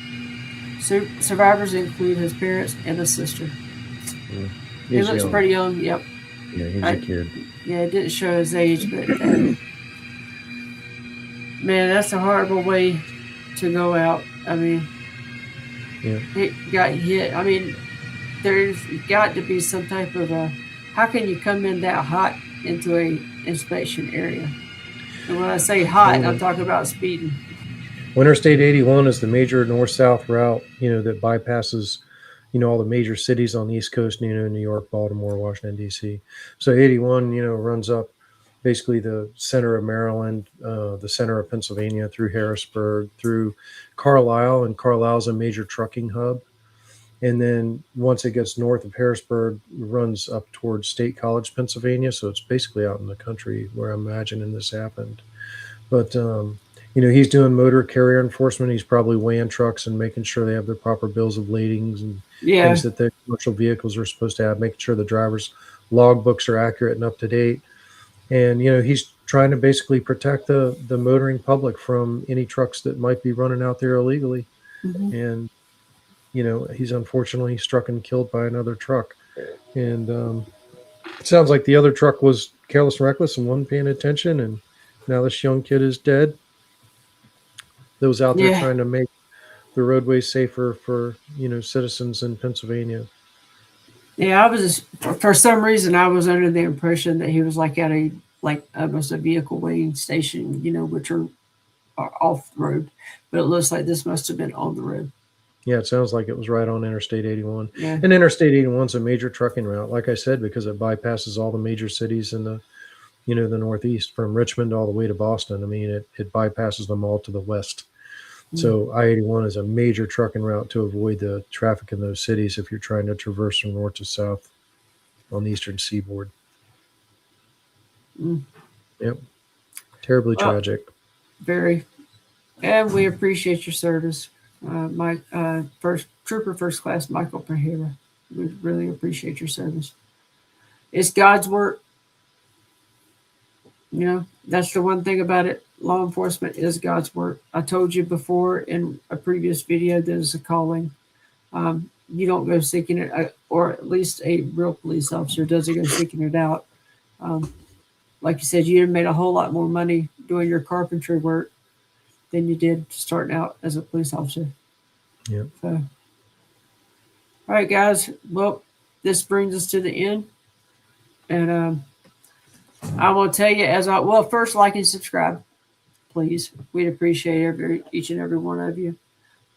Survivors include his parents and a sister. He looks young. Pretty young. Yep. Yeah, he's a kid. Yeah, it didn't show his age, but man, that's a horrible way to go out. I mean, yeah, he got hit. I mean, there's got to be some type of a. How can you come in that hot into a inspection area? And when I say hot, I'm talking about speeding. Interstate 81 is the major north-south route, that bypasses, all the major cities on the East Coast, New York, Baltimore, Washington, D.C. So 81, runs up basically the center of Maryland, the center of Pennsylvania, through Harrisburg, through Carlisle, and Carlisle's a major trucking hub. And then once it gets north of Harrisburg, it runs up towards State College, Pennsylvania. So it's basically out in the country where I'm imagining this happened. But, he's doing motor carrier enforcement. He's probably weighing trucks and making sure they have their proper bills of ladings and things that the commercial vehicles are supposed to have, making sure the driver's logbooks are accurate and up to date. And, he's trying to basically protect the motoring public from any trucks that might be running out there illegally. Mm-hmm. And, he's unfortunately struck and killed by another truck. And it sounds like the other truck was careless and reckless and wasn't paying attention. And now this young kid is dead. Those out there trying to make the roadways safer for, citizens in Pennsylvania. Yeah, I was for some reason I was under the impression that he was like at almost a vehicle weighing station, which are off the road, but it looks like this must have been on the road. Yeah, it sounds like it was right on Interstate 81. Yeah. And Interstate 81 is a major trucking route, like I said, because it bypasses all the major cities in the, the Northeast, from Richmond all the way to Boston. I mean, it bypasses them all to the west. Mm-hmm. So I-81 is a major trucking route to avoid the traffic in those cities if you're trying to traverse from north to south on the eastern seaboard. Mm. Yep. Terribly tragic. Very. And we appreciate your service. First Class Michael Pajera. We really appreciate your service. It's God's work. That's the one thing about it. Law enforcement is God's work. I told you before in a previous video, there's a calling. You don't go seeking it, or at least a real police officer doesn't go seeking it out. Like you said, you made a whole lot more money doing your carpentry work than you did starting out as a police officer. Yeah. So, all right, guys. Well, this brings us to the end. And I will tell you first, like and subscribe, please. We'd appreciate each and every one of you.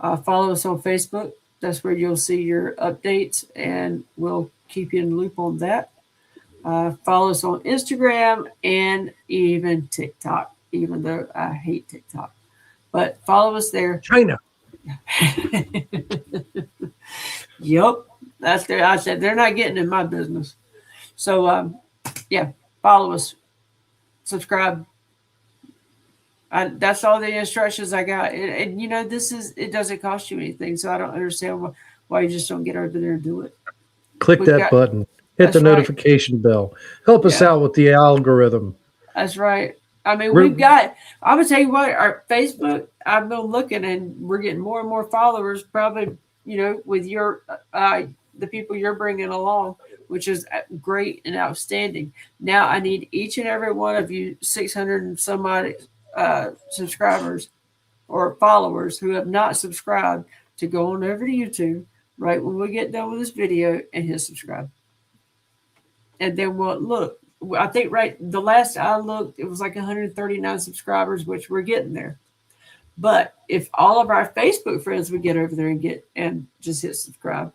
Follow us on Facebook. That's where you'll see your updates, and we'll keep you in the loop on that. Follow us on Instagram and even TikTok, even though I hate TikTok. But follow us there. China. Yep. That's there. I said they're not getting in my business. So, follow us. Subscribe. That's all the instructions I got. And it doesn't cost you anything. So I don't understand why you just don't get over there and do it. Click that button. Hit the notification bell. Help us out with the algorithm. That's right. I mean, We're- we've got, I'm going to tell you what, our Facebook, I've been looking and we're getting more and more followers, probably, you know, with your, the people you're bringing along, which is great and outstanding. Now I need each and every one of you 600 and some odd subscribers or followers who have not subscribed to go on over to YouTube right when we get done with this video and hit subscribe. And then we'll look. I think right the last I looked, it was like 139 subscribers, which we're getting there. But if all of our Facebook friends would get over there and get and just hit subscribe,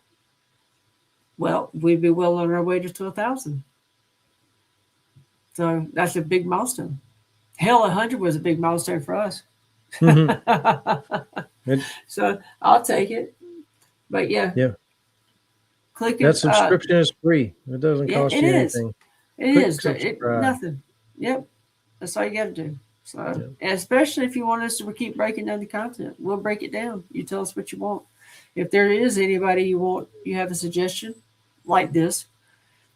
well, we'd be well on our way to 1,000. So that's a big milestone. Hell, 100 was a big milestone for us. Mm-hmm. So I'll take it. But yeah. Click that subscription is free. It doesn't cost you anything. It is. Nothing. Yep. That's all you got to do. So, and especially if you want us to keep breaking down the content, we'll break it down. You tell us what you want. If there is anybody you have a suggestion like this,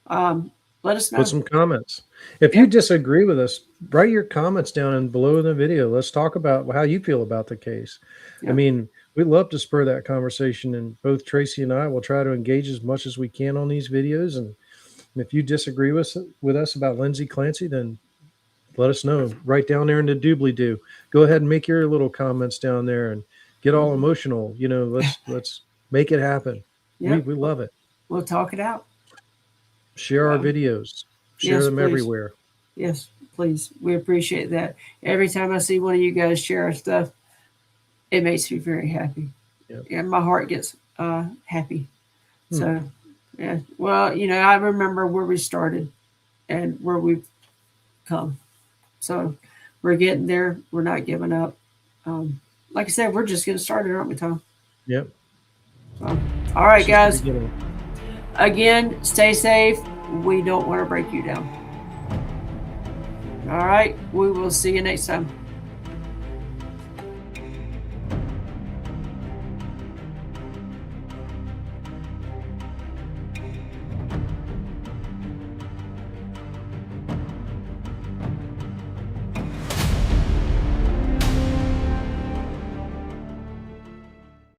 let us know. Put some comments. If you disagree with us, write your comments down and below the video. Let's talk about how you feel about the case. I mean, we love to spur that conversation, and both Tracy and I will try to engage as much as we can on these videos. And if you disagree with us about Lindsay Clancy, then let us know. Right down there in the doobly-doo. Go ahead and make your little comments down there and get all emotional. You know, let's make it happen. Yep. We love it. We'll talk it out. Share our videos. Share them everywhere. Yes, please. We appreciate that. Every time I see one of you guys share our stuff, it makes me very happy. Yep. And my heart gets happy. So, yeah. Well, you know, I remember where we started and where we've come. So we're getting there. We're not giving up. Like I said, we're just getting started, aren't we, Tom? Yep. So, all right, guys. Again, stay safe. We don't want to break you down. All right. We will see you next time.